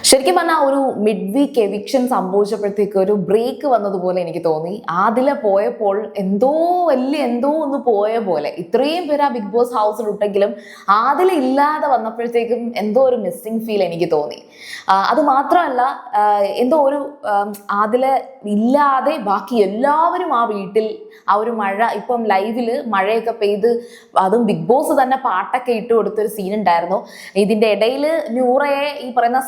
ശരിക്കും പറഞ്ഞാൽ ഒരു മിഡ് വീക്ക് എവിക്ഷൻ സംഭവിച്ചപ്പോഴത്തേക്ക് ഒരു ബ്രേക്ക് വന്നതുപോലെ എനിക്ക് തോന്നി. ആദില പോയപ്പോൾ എന്തോ ഒന്ന് പോയ പോലെ. ഇത്രയും പേര് ആ ബിഗ് ബോസ് ഹൗസിലുണ്ടെങ്കിലും ആദില ഇല്ലാതെ വന്നപ്പോഴത്തേക്കും എന്തോ ഒരു മിസ്സിങ് ഫീൽ എനിക്ക് തോന്നി. അത് മാത്രമല്ല, എന്തോ ഒരു ആദില ഇല്ലാതെ ബാക്കി എല്ലാവരും ആ വീട്ടിൽ ആ ഒരു മഴ, ഇപ്പം ലൈവില് മഴയൊക്കെ പെയ്ത് അതും ബിഗ് ബോസ് തന്നെ പാട്ടൊക്കെ ഇട്ട് കൊടുത്തൊരു സീൻ ഉണ്ടായിരുന്നു. ഇതിന്റെ ഇടയിൽ നൂറയെ ഈ പറയുന്ന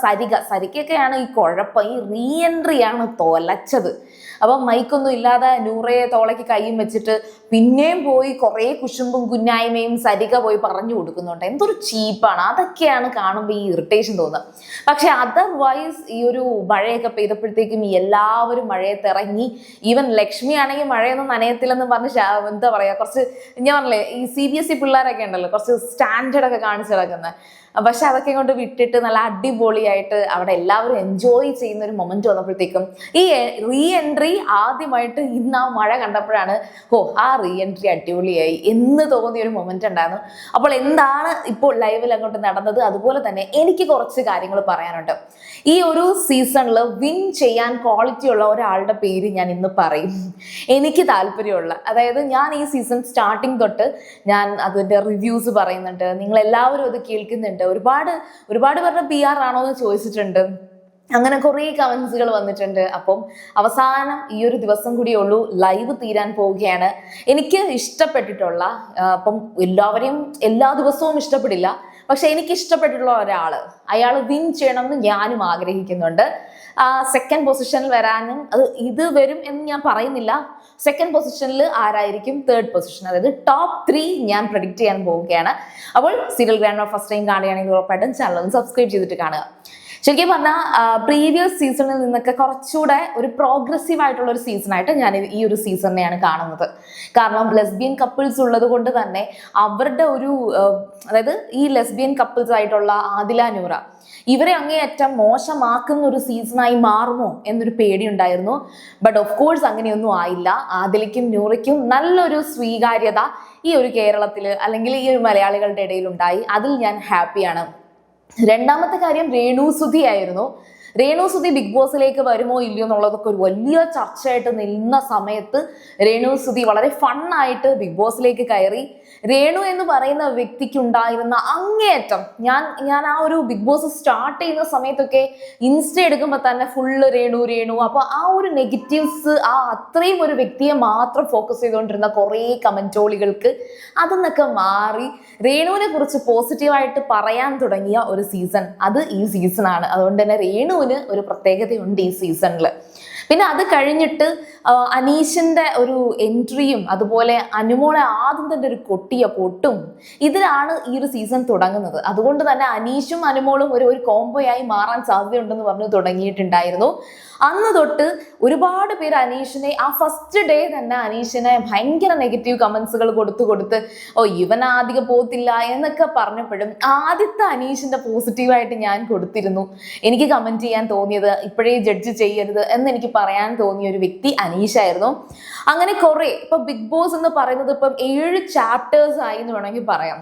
സരിക്കൊക്കെയാണ് ഈ കുഴപ്പം. ഈ റീ എൻട്രിയാണ് തോലച്ചത്. അപ്പം മൈക്കൊന്നും ഇല്ലാതെ നൂറയെ തോളയ്ക്ക് കൈയും വെച്ചിട്ട് പിന്നെയും പോയി കുറേ കുശുമ്പും കുന്നായ്മയും സരിക പോയി പറഞ്ഞു കൊടുക്കുന്നുണ്ട്. എന്തൊരു ചീപ്പാണ്. അതൊക്കെയാണ് കാണുമ്പോൾ ഈ ഇറിറ്റേഷൻ തോന്നുന്നത്. പക്ഷെ അതർവൈസ് ഈ ഒരു മഴയൊക്കെ പെയ്തപ്പോഴത്തേക്കും എല്ലാവരും മഴയത്തിറങ്ങി. ഈവൻ ലക്ഷ്മി ആണെങ്കിൽ മഴയൊന്നും നനയത്തില്ലെന്ന് പറഞ്ഞ് എന്താ പറയാ, കുറച്ച് ഞാൻ പറഞ്ഞില്ലേ ഈ CBSE പിള്ളേരൊക്കെ ഉണ്ടല്ലോ, കുറച്ച് സ്റ്റാൻഡേർഡ് ഒക്കെ കാണിച്ചു കിടക്കുന്നത്. പക്ഷെ അതൊക്കെ കൊണ്ട് വിട്ടിട്ട് നല്ല അടിപൊളിയായിട്ട് അവിടെ എല്ലാവരും എൻജോയ് ചെയ്യുന്ന ഒരു മൊമെന്റ് വന്നപ്പോഴത്തേക്കും ഈ റീ എൻട്രി ആദ്യമായിട്ട് ഇന്ന് ആ മഴ കണ്ടപ്പോഴാണ് ആ റീ എൻട്രി അടിപൊളിയായി എന്ന് തോന്നിയ ഒരു മൊമെന്റ് ഉണ്ടായിരുന്നു. അപ്പോൾ എന്താണ് ഇപ്പോൾ ലൈവിൽ അങ്ങോട്ട് നടന്നത്, അതുപോലെ തന്നെ എനിക്ക് കുറച്ച് കാര്യങ്ങൾ പറയാനുണ്ട്. ഈ ഒരു സീസണിൽ വിൻ ചെയ്യാൻ ക്വാളിറ്റി ഉള്ള ഒരാളുടെ പേര് ഞാൻ ഇന്ന് പറയും. എനിക്ക് താല്പര്യമുള്ള, അതായത് ഞാൻ ഈ സീസൺ സ്റ്റാർട്ടിങ് തൊട്ട് ഞാൻ അതിന്റെ റിവ്യൂസ് പറയുന്നുണ്ട്, നിങ്ങൾ എല്ലാവരും അത് കേൾക്കുന്നുണ്ട്. ഒരുപാട് പേരുടെ PR ആണോ എന്ന് ചോദിച്ചിട്ടുണ്ട്. അങ്ങനെ കുറേ കമന്റ്സുകൾ വന്നിട്ടുണ്ട്. അപ്പം അവസാനം ഈ ഒരു ദിവസം കൂടിയേ ഉള്ളൂ, ലൈവ് തീരാൻ പോവുകയാണ്. എനിക്ക് ഇഷ്ടപ്പെട്ടിട്ടുള്ള, അപ്പം എല്ലാവരെയും എല്ലാ ദിവസവും ഇഷ്ടപ്പെടില്ല, പക്ഷെ എനിക്ക് ഇഷ്ടപ്പെട്ടിട്ടുള്ള അയാൾ വിൻ ചെയ്യണമെന്ന് ഞാനും ആഗ്രഹിക്കുന്നുണ്ട്. സെക്കൻഡ് പൊസിഷനിൽ വരാനും ഇത് വരും എന്ന് ഞാൻ പറയുന്നില്ല. സെക്കൻഡ് പൊസിഷനിൽ ആരായിരിക്കും, തേർഡ് പൊസിഷൻ, അതായത് ടോപ്പ് 3 ഞാൻ പ്രെഡിക്റ്റ് ചെയ്യാൻ പോവുകയാണ്. അപ്പോൾ സീരിയൽ ഗ്രാൻഡ് ഫസ്റ്റ് ടൈം കാണുകയാണെങ്കിൽ ഉറപ്പായിട്ടും ചാനൽ ഒന്ന് സബ്സ്ക്രൈബ് ചെയ്തിട്ട് കാണുക. ശരിക്കും പറഞ്ഞാൽ പ്രീവിയസ് സീസണിൽ നിന്നൊക്കെ കുറച്ചുകൂടെ ഒരു പ്രോഗ്രസീവ് ആയിട്ടുള്ള ഒരു സീസണായിട്ട് ഞാൻ ഈ ഒരു സീസണിനെയാണ് കാണുന്നത്. കാരണം ലെസ്ബിയൻ കപ്പിൾസ് ഉള്ളത് കൊണ്ട് തന്നെ അവരുടെ ഒരു അതായത് ഈ ലെസ്ബിയൻ കപ്പിൾസ് ആയിട്ടുള്ള ആദില, നൂറ, ഇവരെ അങ്ങേയറ്റം മോശമാക്കുന്ന ഒരു സീസണായി മാറുമോ എന്നൊരു പേടിയുണ്ടായിരുന്നു. ബട്ട് ഓഫ് കോഴ്സ് അങ്ങനെയൊന്നും ആയില്ല. ആദിലയ്ക്കും നൂറയ്ക്കും നല്ലൊരു സ്വീകാര്യത ഈ ഒരു കേരളത്തില് അല്ലെങ്കിൽ ഈ ഒരു മലയാളികളുടെ ഇടയിൽ ഉണ്ടായി. അതിൽ ഞാൻ ഹാപ്പിയാണ്. രണ്ടാമത്തെ കാര്യം രേണുസുതി ആയിരുന്നു. രേണുസുതി ബിഗ് ബോസിലേക്ക് വരുമോ ഇല്ലയോ എന്നുള്ളതൊക്കെ ഒരു വലിയ ചർച്ചയായിട്ട് നിന്ന സമയത്ത് രേണുസുതി വളരെ ഫണ്ണായിട്ട് ബിഗ് ബോസിലേക്ക് കയറി. രേണു എന്ന് പറയുന്ന വ്യക്തിക്ക് ഉണ്ടായിരുന്ന അങ്ങേയറ്റം, ഞാൻ ആ ഒരു ബിഗ് ബോസ് സ്റ്റാർട്ട് ചെയ്യുന്ന സമയത്തൊക്കെ ഇൻസ്റ്റ എടുക്കുമ്പോൾ തന്നെ ഫുള്ള് രേണു. അപ്പൊ ആ ഒരു നെഗറ്റീവ്സ്, ആ അത്രയും ഒരു വ്യക്തിയെ മാത്രം ഫോക്കസ് ചെയ്തുകൊണ്ടിരുന്ന കുറേ കമന്റോളികൾക്ക് അതിന്നൊക്കെ മാറി രേണുവിനെ കുറിച്ച് പോസിറ്റീവായിട്ട് പറയാൻ തുടങ്ങിയ ഒരു സീസൺ അത് ഈ സീസണാണ്. അതുകൊണ്ട് തന്നെ രേണുവിന് ഒരു പ്രത്യേകതയുണ്ട് ഈ സീസണിൽ. പിന്നെ അത് കഴിഞ്ഞിട്ട് അനീഷിന്റെ ഒരു എൻട്രിയും അതുപോലെ അനുമോളെ ആദ്യം തന്നെ ഒരു കൊട്ടിയ പൊട്ടും, ഇതിലാണ് ഈ ഒരു സീസൺ തുടങ്ങുന്നത്. അതുകൊണ്ട് തന്നെ അനീഷും അനുമോളും ഒരു കോംബോയായി മാറാൻ സാധ്യതയുണ്ടെന്ന് പറഞ്ഞു തുടങ്ങിയിട്ടുണ്ടായിരുന്നു. അന്ന് തൊട്ട് ഒരുപാട് പേര് അനീഷിനെ, ആ ഫസ്റ്റ് ഡേ തന്നെ അനീഷിനെ ഭയങ്കര നെഗറ്റീവ് കമന്റ്സുകൾ കൊടുത്ത് ഇവൻ ആദ്യം പോത്തില്ല എന്നൊക്കെ പറഞ്ഞപ്പോഴും ആദ്യത്തെ അനീഷിന്റെ പോസിറ്റീവായിട്ട് ഞാൻ കൊടുത്തിരുന്നു. എനിക്ക് കമന്റ് ചെയ്യാൻ തോന്നിയത്, ഇപ്പോഴേ ജഡ്ജ് ചെയ്യരുത് എന്ന് എനിക്ക് പറയാൻ തോന്നിയ ഒരു വ്യക്തി അനീഷായിരുന്നു. അങ്ങനെ കുറെ, ഇപ്പൊ ബിഗ് ബോസ് എന്ന് പറയുന്നത് ഇപ്പം 7 ചാപ്റ്റേഴ്സ് ആയി എന്ന് വേണമെങ്കിൽ പറയാം.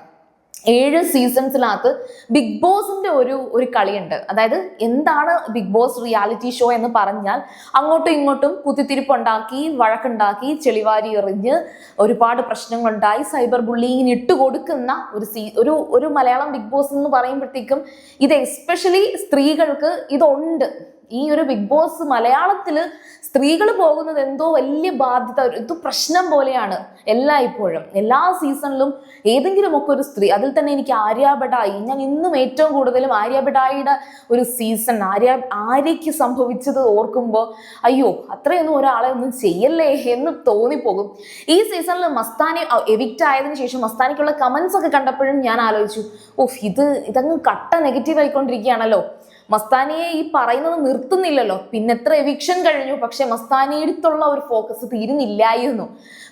7 സീസൺസിനകത്ത് ബിഗ് ബോസിന്റെ ഒരു കളിയുണ്ട്. അതായത് എന്താണ് ബിഗ് ബോസ് റിയാലിറ്റി ഷോ എന്ന് പറഞ്ഞാൽ അങ്ങോട്ടും ഇങ്ങോട്ടും കുത്തിത്തിരിപ്പുണ്ടാക്കി, വഴക്കുണ്ടാക്കി, ചെളിവാരി എറിഞ്ഞ് ഒരുപാട് പ്രശ്നങ്ങളുണ്ടായി, സൈബർ ബുള്ളിങ്ങിന് ഇട്ടുകൊടുക്കുന്ന ഒരു മലയാളം ബിഗ് ബോസ് എന്ന് പറയുമ്പോഴത്തേക്കും ഇത് എസ്പെഷ്യലി സ്ത്രീകൾക്ക് ഇതുണ്ട്. ഈ ഒരു ബിഗ് ബോസ് മലയാളത്തില് സ്ത്രീകൾ പോകുന്നത് എന്തോ വലിയ ബാധ്യത, എന്തോ പ്രശ്നം പോലെയാണ് എല്ലായ്പ്പോഴും. എല്ലാ സീസണിലും ഏതെങ്കിലുമൊക്കെ ഒരു സ്ത്രീ, അതിൽ തന്നെ എനിക്ക് ആര്യ ബഡായി, ഞാൻ ഇന്നും ഏറ്റവും കൂടുതലും ആര്യ ബഡായിയുടെ ഒരു സീസൺ, ആര്യയ്ക്ക് സംഭവിച്ചത് ഓർക്കുമ്പോൾ അയ്യോ അത്രയൊന്നും ഒരാളെ ഒന്നും ചെയ്യല്ലേ എന്ന് തോന്നിപ്പോകും. ഈ സീസണിൽ മസ്താനി എവിക്റ്റ് ആയതിനു ശേഷം മസ്താനിക്കുള്ള കമന്റ്സ് ഒക്കെ കണ്ടപ്പോഴും ഞാൻ ആലോചിച്ചു, ഇതങ്ങ് കട്ട നെഗറ്റീവ് ആയിക്കൊണ്ടിരിക്കുകയാണല്ലോ. മസ്താനിയെ ഈ പറയുന്നത് നിർത്തുന്നില്ലല്ലോ. പിന്നെ എത്ര എവിക്ഷൻ കഴിഞ്ഞു, പക്ഷെ മസ്താനിയെടുത്തുള്ള ഒരു ഫോക്കസ് തീരുന്നില്ലായിരുന്നു.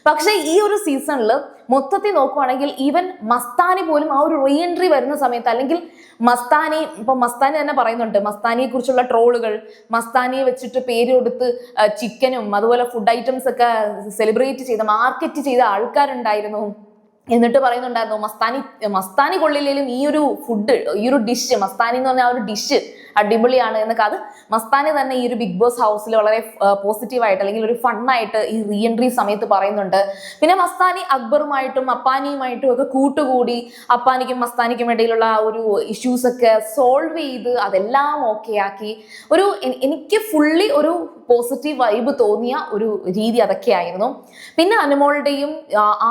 പക്ഷെ ഈ ഒരു സീസണിൽ മൊത്തത്തിൽ നോക്കുവാണെങ്കിൽ ഈവൻ മസ്താനി പോലും ആ ഒരു റീ എൻട്രി വരുന്ന സമയത്ത്, അല്ലെങ്കിൽ മസ്താനി തന്നെ പറയുന്നുണ്ട്, മസ്താനിയെ കുറിച്ചുള്ള ട്രോളുകൾ, മസ്താനിയെ വെച്ചിട്ട് പേര് കൊടുത്ത് ചിക്കനും അതുപോലെ ഫുഡ് ഐറ്റംസ് ഒക്കെ സെലിബ്രേറ്റ് ചെയ്ത, മാർക്കറ്റ് ചെയ്ത ആൾക്കാരുണ്ടായിരുന്നു. എന്നിട്ട് പറയുന്നുണ്ടായിരുന്നു മസ്താനി കൊള്ളില്ലേലും ഈ ഒരു ഫുഡ്, ഈ ഒരു ഡിഷ്, മസ്താനി എന്ന് പറഞ്ഞ ആ ഒരു ഡിഷ് അടിപൊളിയാണ് എന്നൊക്കെ. അത് മസ്താനി തന്നെ ഈ ഒരു ബിഗ് ബോസ് ഹൗസിൽ വളരെ പോസിറ്റീവായിട്ട് അല്ലെങ്കിൽ ഒരു ഫണ്ണായിട്ട് ഈ റീ എൻട്രി സമയത്ത് പറയുന്നുണ്ട്. പിന്നെ മസ്താനി അക്ബറുമായിട്ടും അപ്പാനിയുമായിട്ടും ഒക്കെ കൂട്ടുകൂടി അപ്പാനിക്കും മസ്താനിക്കും ഇടയിലുള്ള ഒരു ഇഷ്യൂസ് ഒക്കെ സോൾവ് ചെയ്ത് അതെല്ലാം ഓക്കെ ആക്കി. എനിക്ക് ഫുള്ളി ഒരു പോസിറ്റീവ് വൈബ് തോന്നിയ ഒരു രീതി അതൊക്കെയായിരുന്നു. പിന്നെ അനുമോളുടെയും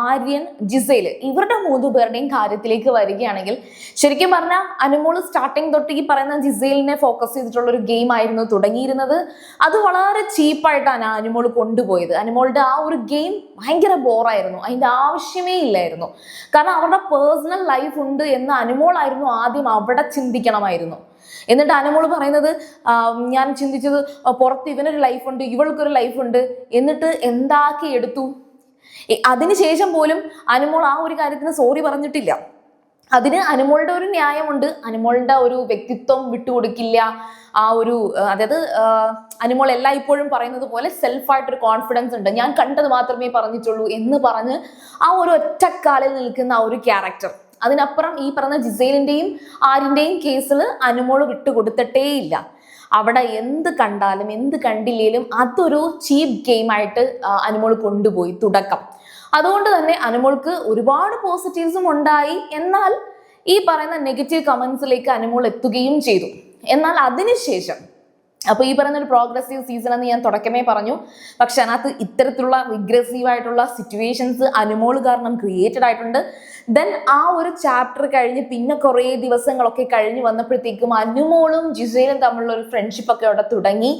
ആര്യൻ ജിസേൽ ഇവരുടെ 3 പേരുടെയും കാര്യത്തിലേക്ക് വരികയാണെങ്കിൽ ശരിക്കും പറഞ്ഞാൽ അനുമോൾ സ്റ്റാർട്ടിങ് തൊട്ട് ഈ പറയുന്ന ജിസേലിനെ ഫോക്കസ് ചെയ്തിട്ടുള്ള ഒരു ഗെയിം ആയിരുന്നു തുടങ്ങിയിരുന്നത്. അത് വളരെ ചീപ്പായിട്ടാണ് അനുമോൾ കൊണ്ടുപോയത്. അനുമോളുടെ ആ ഒരു ഗെയിം ഭയങ്കര ബോറായിരുന്നു, അതിന്റെ ആവശ്യമേ ഇല്ലായിരുന്നു. കാരണം അവരുടെ പേഴ്സണൽ ലൈഫ് ഉണ്ട് എന്ന് അനുമോളായിരുന്നു ആദ്യം അവിടെ ചിന്തിക്കണമായിരുന്നു. എന്നിട്ട് അനുമോൾ പറയുന്നത് ഞാൻ ചിന്തിച്ചത് പുറത്ത് ഇവനൊരു ലൈഫുണ്ട് ഇവൾക്കൊരു ലൈഫുണ്ട് എന്നിട്ട് എന്താക്കി എടുത്തു. അതിനുശേഷം പോലും അനുമോൾ ആ ഒരു കാര്യത്തിന് സോറി പറഞ്ഞിട്ടില്ല. അതിന് അനുമോളുടെ ഒരു ന്യായമുണ്ട്. അനുമോളുടെ ഒരു വ്യക്തിത്വം വിട്ടുകൊടുക്കില്ല. ആ ഒരു അതായത് അനുമോൾ എല്ലായ്പ്പോഴും പറയുന്നത് പോലെ സെൽഫായിട്ടൊരു കോൺഫിഡൻസ് ഉണ്ട്, ഞാൻ കണ്ടത് മാത്രമേ പറഞ്ഞിട്ടുള്ളൂ എന്ന് പറഞ്ഞ് ആ ഒരു ഒറ്റക്കാലിൽ നിൽക്കുന്ന ആ ഒരു ക്യാരക്ടർ. അതിനപ്പുറം ഈ പറഞ്ഞ ജിസേലിന്റെയും ആര്യന്റെയും കേസിൽ അനുമോൾ വിട്ടുകൊടുത്തിട്ടേയില്ല. അവിടെ എന്ത് കണ്ടാലും എന്ത് കണ്ടില്ലേലും അതൊരു ചീപ്പ് ഗെയിമായിട്ട് അനുമോൾ കൊണ്ടുപോയി തുടക്കം. അതുകൊണ്ട് തന്നെ അനുമോൾക്ക് ഒരുപാട് പോസിറ്റീവ്സും ഉണ്ടായി. എന്നാൽ ഈ പറയുന്ന നെഗറ്റീവ് കമന്റ്സിലേക്ക് അനുമോൾ എത്തുകയും ചെയ്തു. എന്നാൽ അതിനുശേഷം അപ്പൊ ഈ പറയുന്ന ഒരു പ്രോഗ്രസീവ് സീസൺ എന്ന് ഞാൻ തുടക്കമേ പറഞ്ഞു. പക്ഷെ അതിനകത്ത് ഇത്തരത്തിലുള്ള റിഗ്രസീവ് ആയിട്ടുള്ള സിറ്റുവേഷൻസ് അനുമോൾ കാരണം ക്രിയേറ്റഡ് ആയിട്ടുണ്ട്. ദെൻ ആ ഒരു ചാപ്റ്റർ കഴിഞ്ഞ് പിന്നെ കുറേ ദിവസങ്ങളൊക്കെ കഴിഞ്ഞ് വന്നപ്പോഴത്തേക്കും അനുമോളും ജിസേലും തമ്മിലുള്ള ഒരു ഫ്രണ്ട്ഷിപ്പ് ഒക്കെ അവിടെ തുടങ്ങി.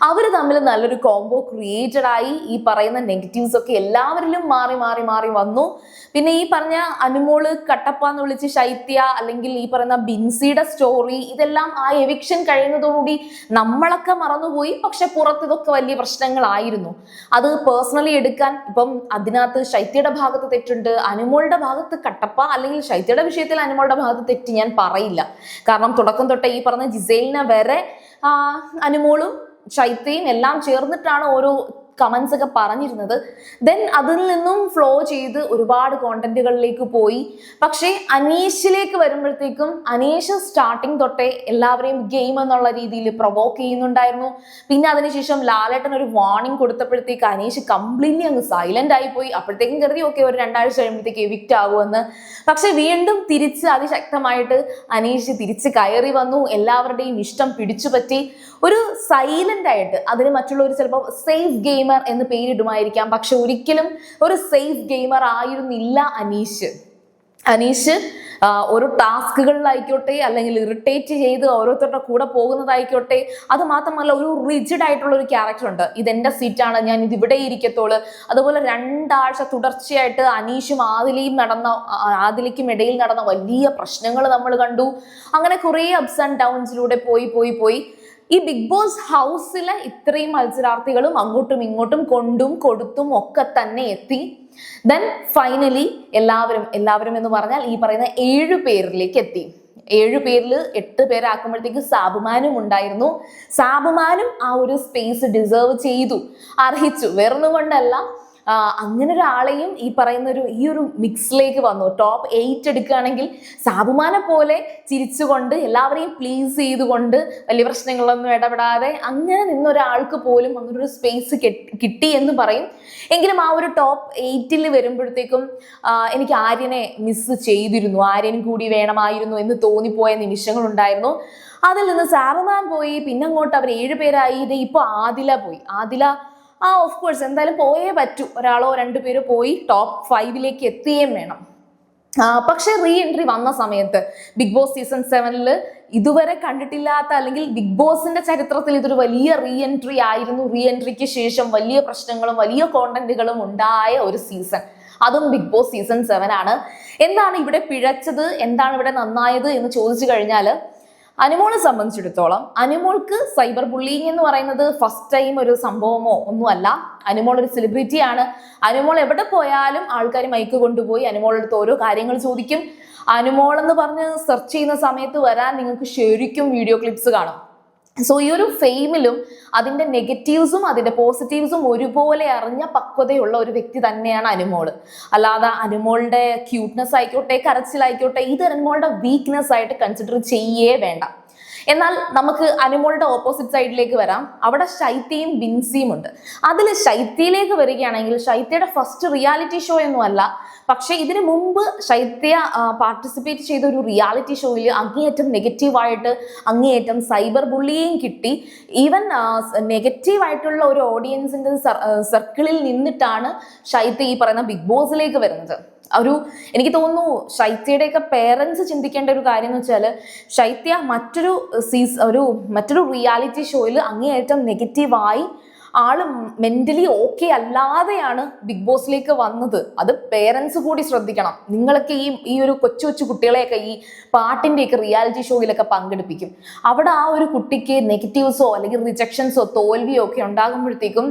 അവർ തമ്മിൽ നല്ലൊരു കോംബോ ക്രിയേറ്റഡ് ആയി. ഈ പറയുന്ന നെഗറ്റീവ്സ് ഒക്കെ എല്ലാവരിലും മാറി മാറി മാറി വന്നു. പിന്നെ ഈ പറഞ്ഞ അനുമോള് കട്ടപ്പ എന്ന് വിളിച്ച് ശൈത്യ അല്ലെങ്കിൽ ഈ പറയുന്ന ബിൻസിയുടെ സ്റ്റോറി ഇതെല്ലാം ആ എവിക്ഷൻ കഴിയുന്നതോടുകൂടി നമ്മളൊക്കെ മറന്നുപോയി. പക്ഷെ പുറത്ത് ഇതൊക്കെ വലിയ പ്രശ്നങ്ങളായിരുന്നു. അത് പേഴ്സണലി എടുക്കാൻ ഇപ്പം അതിനകത്ത് ശൈത്യയുടെ ഭാഗത്ത് തെറ്റുണ്ട്, അനുമോളുടെ ഭാഗത്ത് കട്ടപ്പ അല്ലെങ്കിൽ ശൈത്യയുടെ വിഷയത്തിൽ അനുമോളുടെ ഭാഗത്ത് തെറ്റ് ഞാൻ പറയില്ല. കാരണം തുടക്കം തൊട്ടേ ഈ പറഞ്ഞ ജിസേലിനെ വരെ അനുമോളും ശൈത്യയും എല്ലാം ചേർന്നിട്ടാണ് ഓരോ കമന്റ്സ് ഒക്കെ പറഞ്ഞിരുന്നത്. ദെൻ അതിൽ നിന്നും ഫ്ലോ ചെയ്ത് ഒരുപാട് കോണ്ടന്റുകളിലേക്ക് പോയി. പക്ഷേ അനീഷിലേക്ക് വരുമ്പോഴത്തേക്കും അനീഷ് സ്റ്റാർട്ടിങ് തൊട്ടേ എല്ലാവരെയും ഗെയിം എന്നുള്ള രീതിയിൽ പ്രൊവോക്ക് ചെയ്യുന്നുണ്ടായിരുന്നു. പിന്നെ അതിനുശേഷം ലാലേട്ടൻ ഒരു വാർണിംഗ് കൊടുത്തപ്പോഴത്തേക്ക് അനീഷ് കംപ്ലീറ്റ്ലി അങ്ങ് സൈലന്റ് ആയി പോയി. അപ്പോഴത്തേക്കും കരുതി ഓക്കെ ഒരു 2 ആഴ്ച കഴിയുമ്പോഴത്തേക്ക് എവിക്റ്റ് ആകുമെന്ന്. പക്ഷെ വീണ്ടും തിരിച്ച് അതിശക്തമായിട്ട് അനീഷ് തിരിച്ച് കയറി വന്നു. എല്ലാവരുടെയും ഇഷ്ടം പിടിച്ചുപറ്റി. ഒരു സൈലന്റ് ആയിട്ട് അതിന് മറ്റുള്ളവർ ചിലപ്പോൾ സേഫ് ഗെയിമർ എന്ന് പേരിടുമായിരിക്കാം. പക്ഷെ ഒരിക്കലും ഒരു സേഫ് ഗെയിമർ ആയിരുന്നില്ല അനീഷ്. ഓരോ ടാസ്കുകളിലായിക്കോട്ടെ അല്ലെങ്കിൽ ഇറിറ്റേറ്റ് ചെയ്ത് ഓരോരുത്തരുടെ കൂടെ പോകുന്നതായിക്കോട്ടെ, അത് മാത്രമല്ല ഒരു റിജിഡ് ആയിട്ടുള്ള ഒരു ക്യാരക്ടർ ഉണ്ട്. ഇതെന്റെ സീറ്റാണ്, ഞാൻ ഇത് ഇവിടെ ഇരിക്കത്തോള്. അതുപോലെ 2 ആഴ്ച തുടർച്ചയായിട്ട് അനീഷും ആദിലയ്ക്കും ഇടയിൽ നടന്ന വലിയ പ്രശ്നങ്ങൾ നമ്മൾ കണ്ടു. അങ്ങനെ കുറെ അപ്സ് ആൻഡ് ഡൗൺസിലൂടെ പോയി ഈ ബിഗ് ബോസ് ഹൗസിലെ ഇത്രയും മത്സരാർത്ഥികളും അങ്ങോട്ടും ഇങ്ങോട്ടും കൊണ്ടും കൊടുത്തും ഒക്കെ തന്നെ എത്തി. ദെൻ ഫൈനലി എല്ലാവരും എന്ന് പറഞ്ഞാൽ ഈ പറയുന്ന 7 പേരിലേക്ക് എത്തി. 7 പേരിൽ 8 പേരാക്കുമ്പോഴത്തേക്ക് സാബുമാനും ഉണ്ടായിരുന്നു. സാബുമാനും ആ ഒരു സ്പേസ് ഡിസേർവ് ചെയ്തു, അർഹിച്ചു. വേറൊന്നും കൊണ്ടല്ല, അങ്ങനെ ഒരാളെയും ഈ പറയുന്ന ഈ ഒരു മിക്സിലേക്ക് വന്നു. ടോപ്പ് 8 എടുക്കുകയാണെങ്കിൽ സാബുമാനെ പോലെ ചിരിച്ചുകൊണ്ട് എല്ലാവരെയും പ്ലീസ് ചെയ്തുകൊണ്ട് വലിയ പ്രശ്നങ്ങളൊന്നും ഇടപെടാതെ അങ്ങനെ നിന്നൊരാൾക്ക് പോലും അങ്ങനെ ഒരു സ്പേസ് കിട്ടി എന്ന് പറയും. എങ്കിലും ആ ഒരു ടോപ്പ് 8 വരുമ്പോഴത്തേക്കും എനിക്ക് ആര്യനെ മിസ് ചെയ്തിരുന്നു, ആര്യൻ കൂടി വേണമായിരുന്നു എന്ന് തോന്നിപ്പോയ നിമിഷങ്ങളുണ്ടായിരുന്നു. അതിൽ നിന്ന് സാബുമാൻ പോയി, പിന്നെ അങ്ങോട്ട് അവർ 7 പേരായി. ഇപ്പൊ ആദില പോയി. ഓഫ് കോഴ്സ് എന്തായാലും പോയേ പറ്റൂ. ഒരാളോ 2 പേരോ പോയി ടോപ്പ് 5 എത്തുകയും വേണം. പക്ഷെ റീ എൻട്രി വന്ന സമയത്ത് ബിഗ് ബോസ് സീസൺ 7 ഇതുവരെ കണ്ടിട്ടില്ലാത്ത അല്ലെങ്കിൽ ബിഗ് ബോസിന്റെ ചരിത്രത്തിൽ ഇതൊരു വലിയ റീ എൻട്രി ആയിരുന്നു. റീ എൻട്രിക്ക് ശേഷം വലിയ പ്രശ്നങ്ങളും വലിയ കോണ്ടന്റുകളും ഉണ്ടായ ഒരു സീസൺ, അതും ബിഗ് ബോസ് സീസൺ 7 ആണ്. എന്താണ് ഇവിടെ പിഴച്ചത്, എന്താണ് ഇവിടെ നന്നായത് എന്ന് ചോദിച്ചു കഴിഞ്ഞാൽ അനുമോളെ സംബന്ധിച്ചിടത്തോളം അനുമോൾക്ക് സൈബർ ബുള്ളിങ് എന്ന് പറയുന്നത് ഫസ്റ്റ് ടൈം ഒരു സംഭവമോ ഒന്നുമല്ല. അനുമോൾ ഒരു സെലിബ്രിറ്റിയാണ്. അനുമോൾ എവിടെ പോയാലും ആൾക്കാർ മൈക്ക് കൊണ്ടുപോയി അനുമോളുടെ അടുത്ത് ഓരോ കാര്യങ്ങൾ ചോദിക്കും. അനുമോൾ എന്ന് പറഞ്ഞ് സെർച്ച് ചെയ്യുന്ന സമയത്ത് വരാൻ നിങ്ങൾക്ക് ശരിക്കും വീഡിയോ ക്ലിപ്സ് കാണും. സോ ഈ ഒരു ഫെയിമിലും അതിന്റെ നെഗറ്റീവ്സും അതിന്റെ പോസിറ്റീവ്സും ഒരുപോലെ അറിഞ്ഞ പക്വതയുള്ള ഒരു വ്യക്തി തന്നെയാണ് അനുമോള്. അല്ലാതെ അനുമോളുടെ ക്യൂട്ട്നെസ് ആയിക്കോട്ടെ കരച്ചിലായിക്കോട്ടെ ഇത് അനുമോളുടെ വീക്ക്നെസ് ആയിട്ട് കൺസിഡർ ചെയ്യേ വേണ്ട. എന്നാൽ നമുക്ക് അനുമോളുടെ ഓപ്പോസിറ്റ് സൈഡിലേക്ക് വരാം. അവിടെ ശൈത്യയും ബിൻസിയും ഉണ്ട്. അതിൽ ശൈത്യയിലേക്ക് വരികയാണെങ്കിൽ ശൈത്യയുടെ ഫസ്റ്റ് റിയാലിറ്റി ഷോ ഒന്നും അല്ല, പക്ഷെ ഇതിനു മുമ്പ് ശൈത്യ പാർട്ടിസിപ്പേറ്റ് ചെയ്ത ഒരു റിയാലിറ്റി ഷോയിൽ അങ്ങേയറ്റം നെഗറ്റീവായിട്ട് അങ്ങേയറ്റം സൈബർ ബുള്ളിയും കിട്ടി. ഈവൻ നെഗറ്റീവായിട്ടുള്ള ഒരു ഓഡിയൻസിന്റെ സർക്കിളിൽ നിന്നിട്ടാണ് ശൈത്യ ഈ പറയുന്ന ബിഗ് ബോസിലേക്ക് വരുന്നത്. എനിക്ക് തോന്നുന്നു ശൈത്യയുടെയൊക്കെ പേരൻസ് ചിന്തിക്കേണ്ട ഒരു കാര്യം എന്ന് വെച്ചാൽ, ശൈത്യ മറ്റൊരു റിയാലിറ്റി ഷോയിൽ അങ്ങേയറ്റം നെഗറ്റീവായി ആള് മെന്റലി ഓക്കെ അല്ലാതെയാണ് ബിഗ് ബോസിലേക്ക് വന്നത്. അത് പേരൻസ് കൂടി ശ്രദ്ധിക്കണം. നിങ്ങളൊക്കെ ഈ ഒരു കൊച്ചു കൊച്ചു കുട്ടികളെയൊക്കെ ഈ പാട്ടിന്റെയൊക്കെ റിയാലിറ്റി ഷോയിലൊക്കെ പങ്കെടുപ്പിക്കും. അവിടെ ആ ഒരു കുട്ടിക്ക് നെഗറ്റീവ്സോ അല്ലെങ്കിൽ റിജക്ഷൻസോ തോൽവിയോ ഒക്കെ ഉണ്ടാകുമ്പോഴത്തേക്കും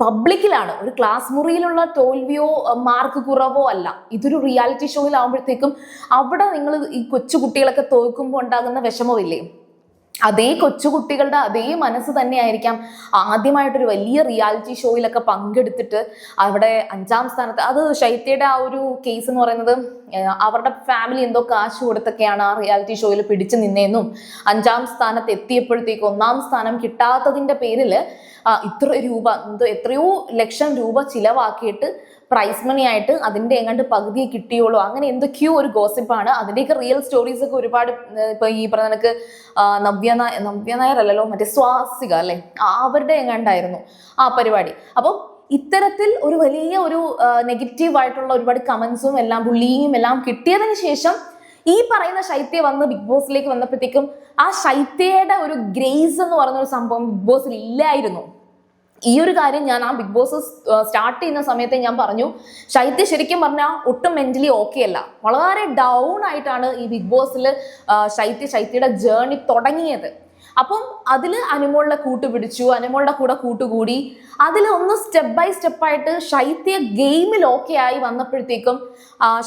പബ്ലിക്കിലാണ്, ഒരു ക്ലാസ് മുറിയിലുള്ള തോൽവിയോ മാർക്ക് കുറവോ അല്ല. ഇതൊരു റിയാലിറ്റി ഷോയിലാവുമ്പോഴത്തേക്കും അവിടെ നിങ്ങൾ ഈ കൊച്ചു കുട്ടികളൊക്കെ തോൽക്കുമ്പോൾ ഉണ്ടാകുന്ന വിഷമമില്ലേ, അതേ കൊച്ചുകുട്ടികളുടെ അതേ മനസ്സ് തന്നെയായിരിക്കാം ആദ്യമായിട്ടൊരു വലിയ റിയാലിറ്റി ഷോയിലൊക്കെ പങ്കെടുത്തിട്ട് അവിടെ 5ാം സ്ഥാനത്ത്. അത് ശൈത്യയുടെ ആ ഒരു കേസ് എന്ന് പറയുന്നത്, അവരുടെ ഫാമിലി എന്തോ കാശ് കൊടുത്തൊക്കെയാണ് ആ റിയാലിറ്റി ഷോയിൽ പിടിച്ചു നിന്നേന്നും 5ാം സ്ഥാനത്ത് എത്തിയപ്പോഴത്തേക്ക് 1ാം സ്ഥാനം കിട്ടാത്തതിന്റെ പേരിൽ എത്രയോ ലക്ഷം രൂപ ചിലവാക്കിയിട്ട് പ്രൈസ് മണി ആയിട്ട് അതിന്റെ എങ്ങാണ്ട് പകുതിയെ കിട്ടിയോളൂ, അങ്ങനെ എന്തൊക്കെയോ ഒരു ഗോസിപ്പാണ്. അതിന്റെയൊക്കെ റിയൽ സ്റ്റോറീസ് ഒക്കെ ഒരുപാട് ഇപ്പൊ ഈ പറഞ്ഞ കണക്ക് നവ്യ നായർ അല്ലല്ലോ, മറ്റേ സ്വാസിക അല്ലെ, അവരുടെ എങ്ങാണ്ടായിരുന്നു ആ പരിപാടി. അപ്പം ഇത്തരത്തിൽ ഒരു വലിയ ഒരു നെഗറ്റീവ് ആയിട്ടുള്ള ഒരുപാട് കമന്റ്സും എല്ലാം ബുള്ളിങ്ങും എല്ലാം കിട്ടിയതിന് ശേഷം ഈ പറയുന്ന ശൈത്യ വന്ന് ബിഗ് ബോസിലേക്ക് വന്നപ്പോഴത്തേക്കും ആ ശൈത്യയുടെ ഒരു ഗ്രേസ് എന്ന് പറയുന്ന ഒരു സംഭവം ബിഗ് ബോസിൽ ഇല്ലായിരുന്നു. ഈ ഒരു കാര്യം ഞാൻ ആ ബിഗ് ബോസ് സ്റ്റാർട്ട് ചെയ്യുന്ന സമയത്ത് ഞാൻ പറഞ്ഞു, ശൈത്യ ശരിക്കും പറഞ്ഞാൽ ഒട്ടും മെന്റലി ഓക്കെ അല്ല, വളരെ ഡൗൺ ആയിട്ടാണ് ഈ ബിഗ് ബോസിൽ ശൈത്യയുടെ ജേർണി തുടങ്ങിയത്. അപ്പം അതിൽ അനുമോളുടെ കൂട്ടുപിടിച്ചു, അനുമോളുടെ കൂടെ കൂട്ടുകൂടി, അതിൽ ഒന്ന് സ്റ്റെപ്പ് ബൈ സ്റ്റെപ്പായിട്ട് ശൈത്യ ഗെയിമിൽ ഓക്കെ ആയി വന്നപ്പോഴത്തേക്കും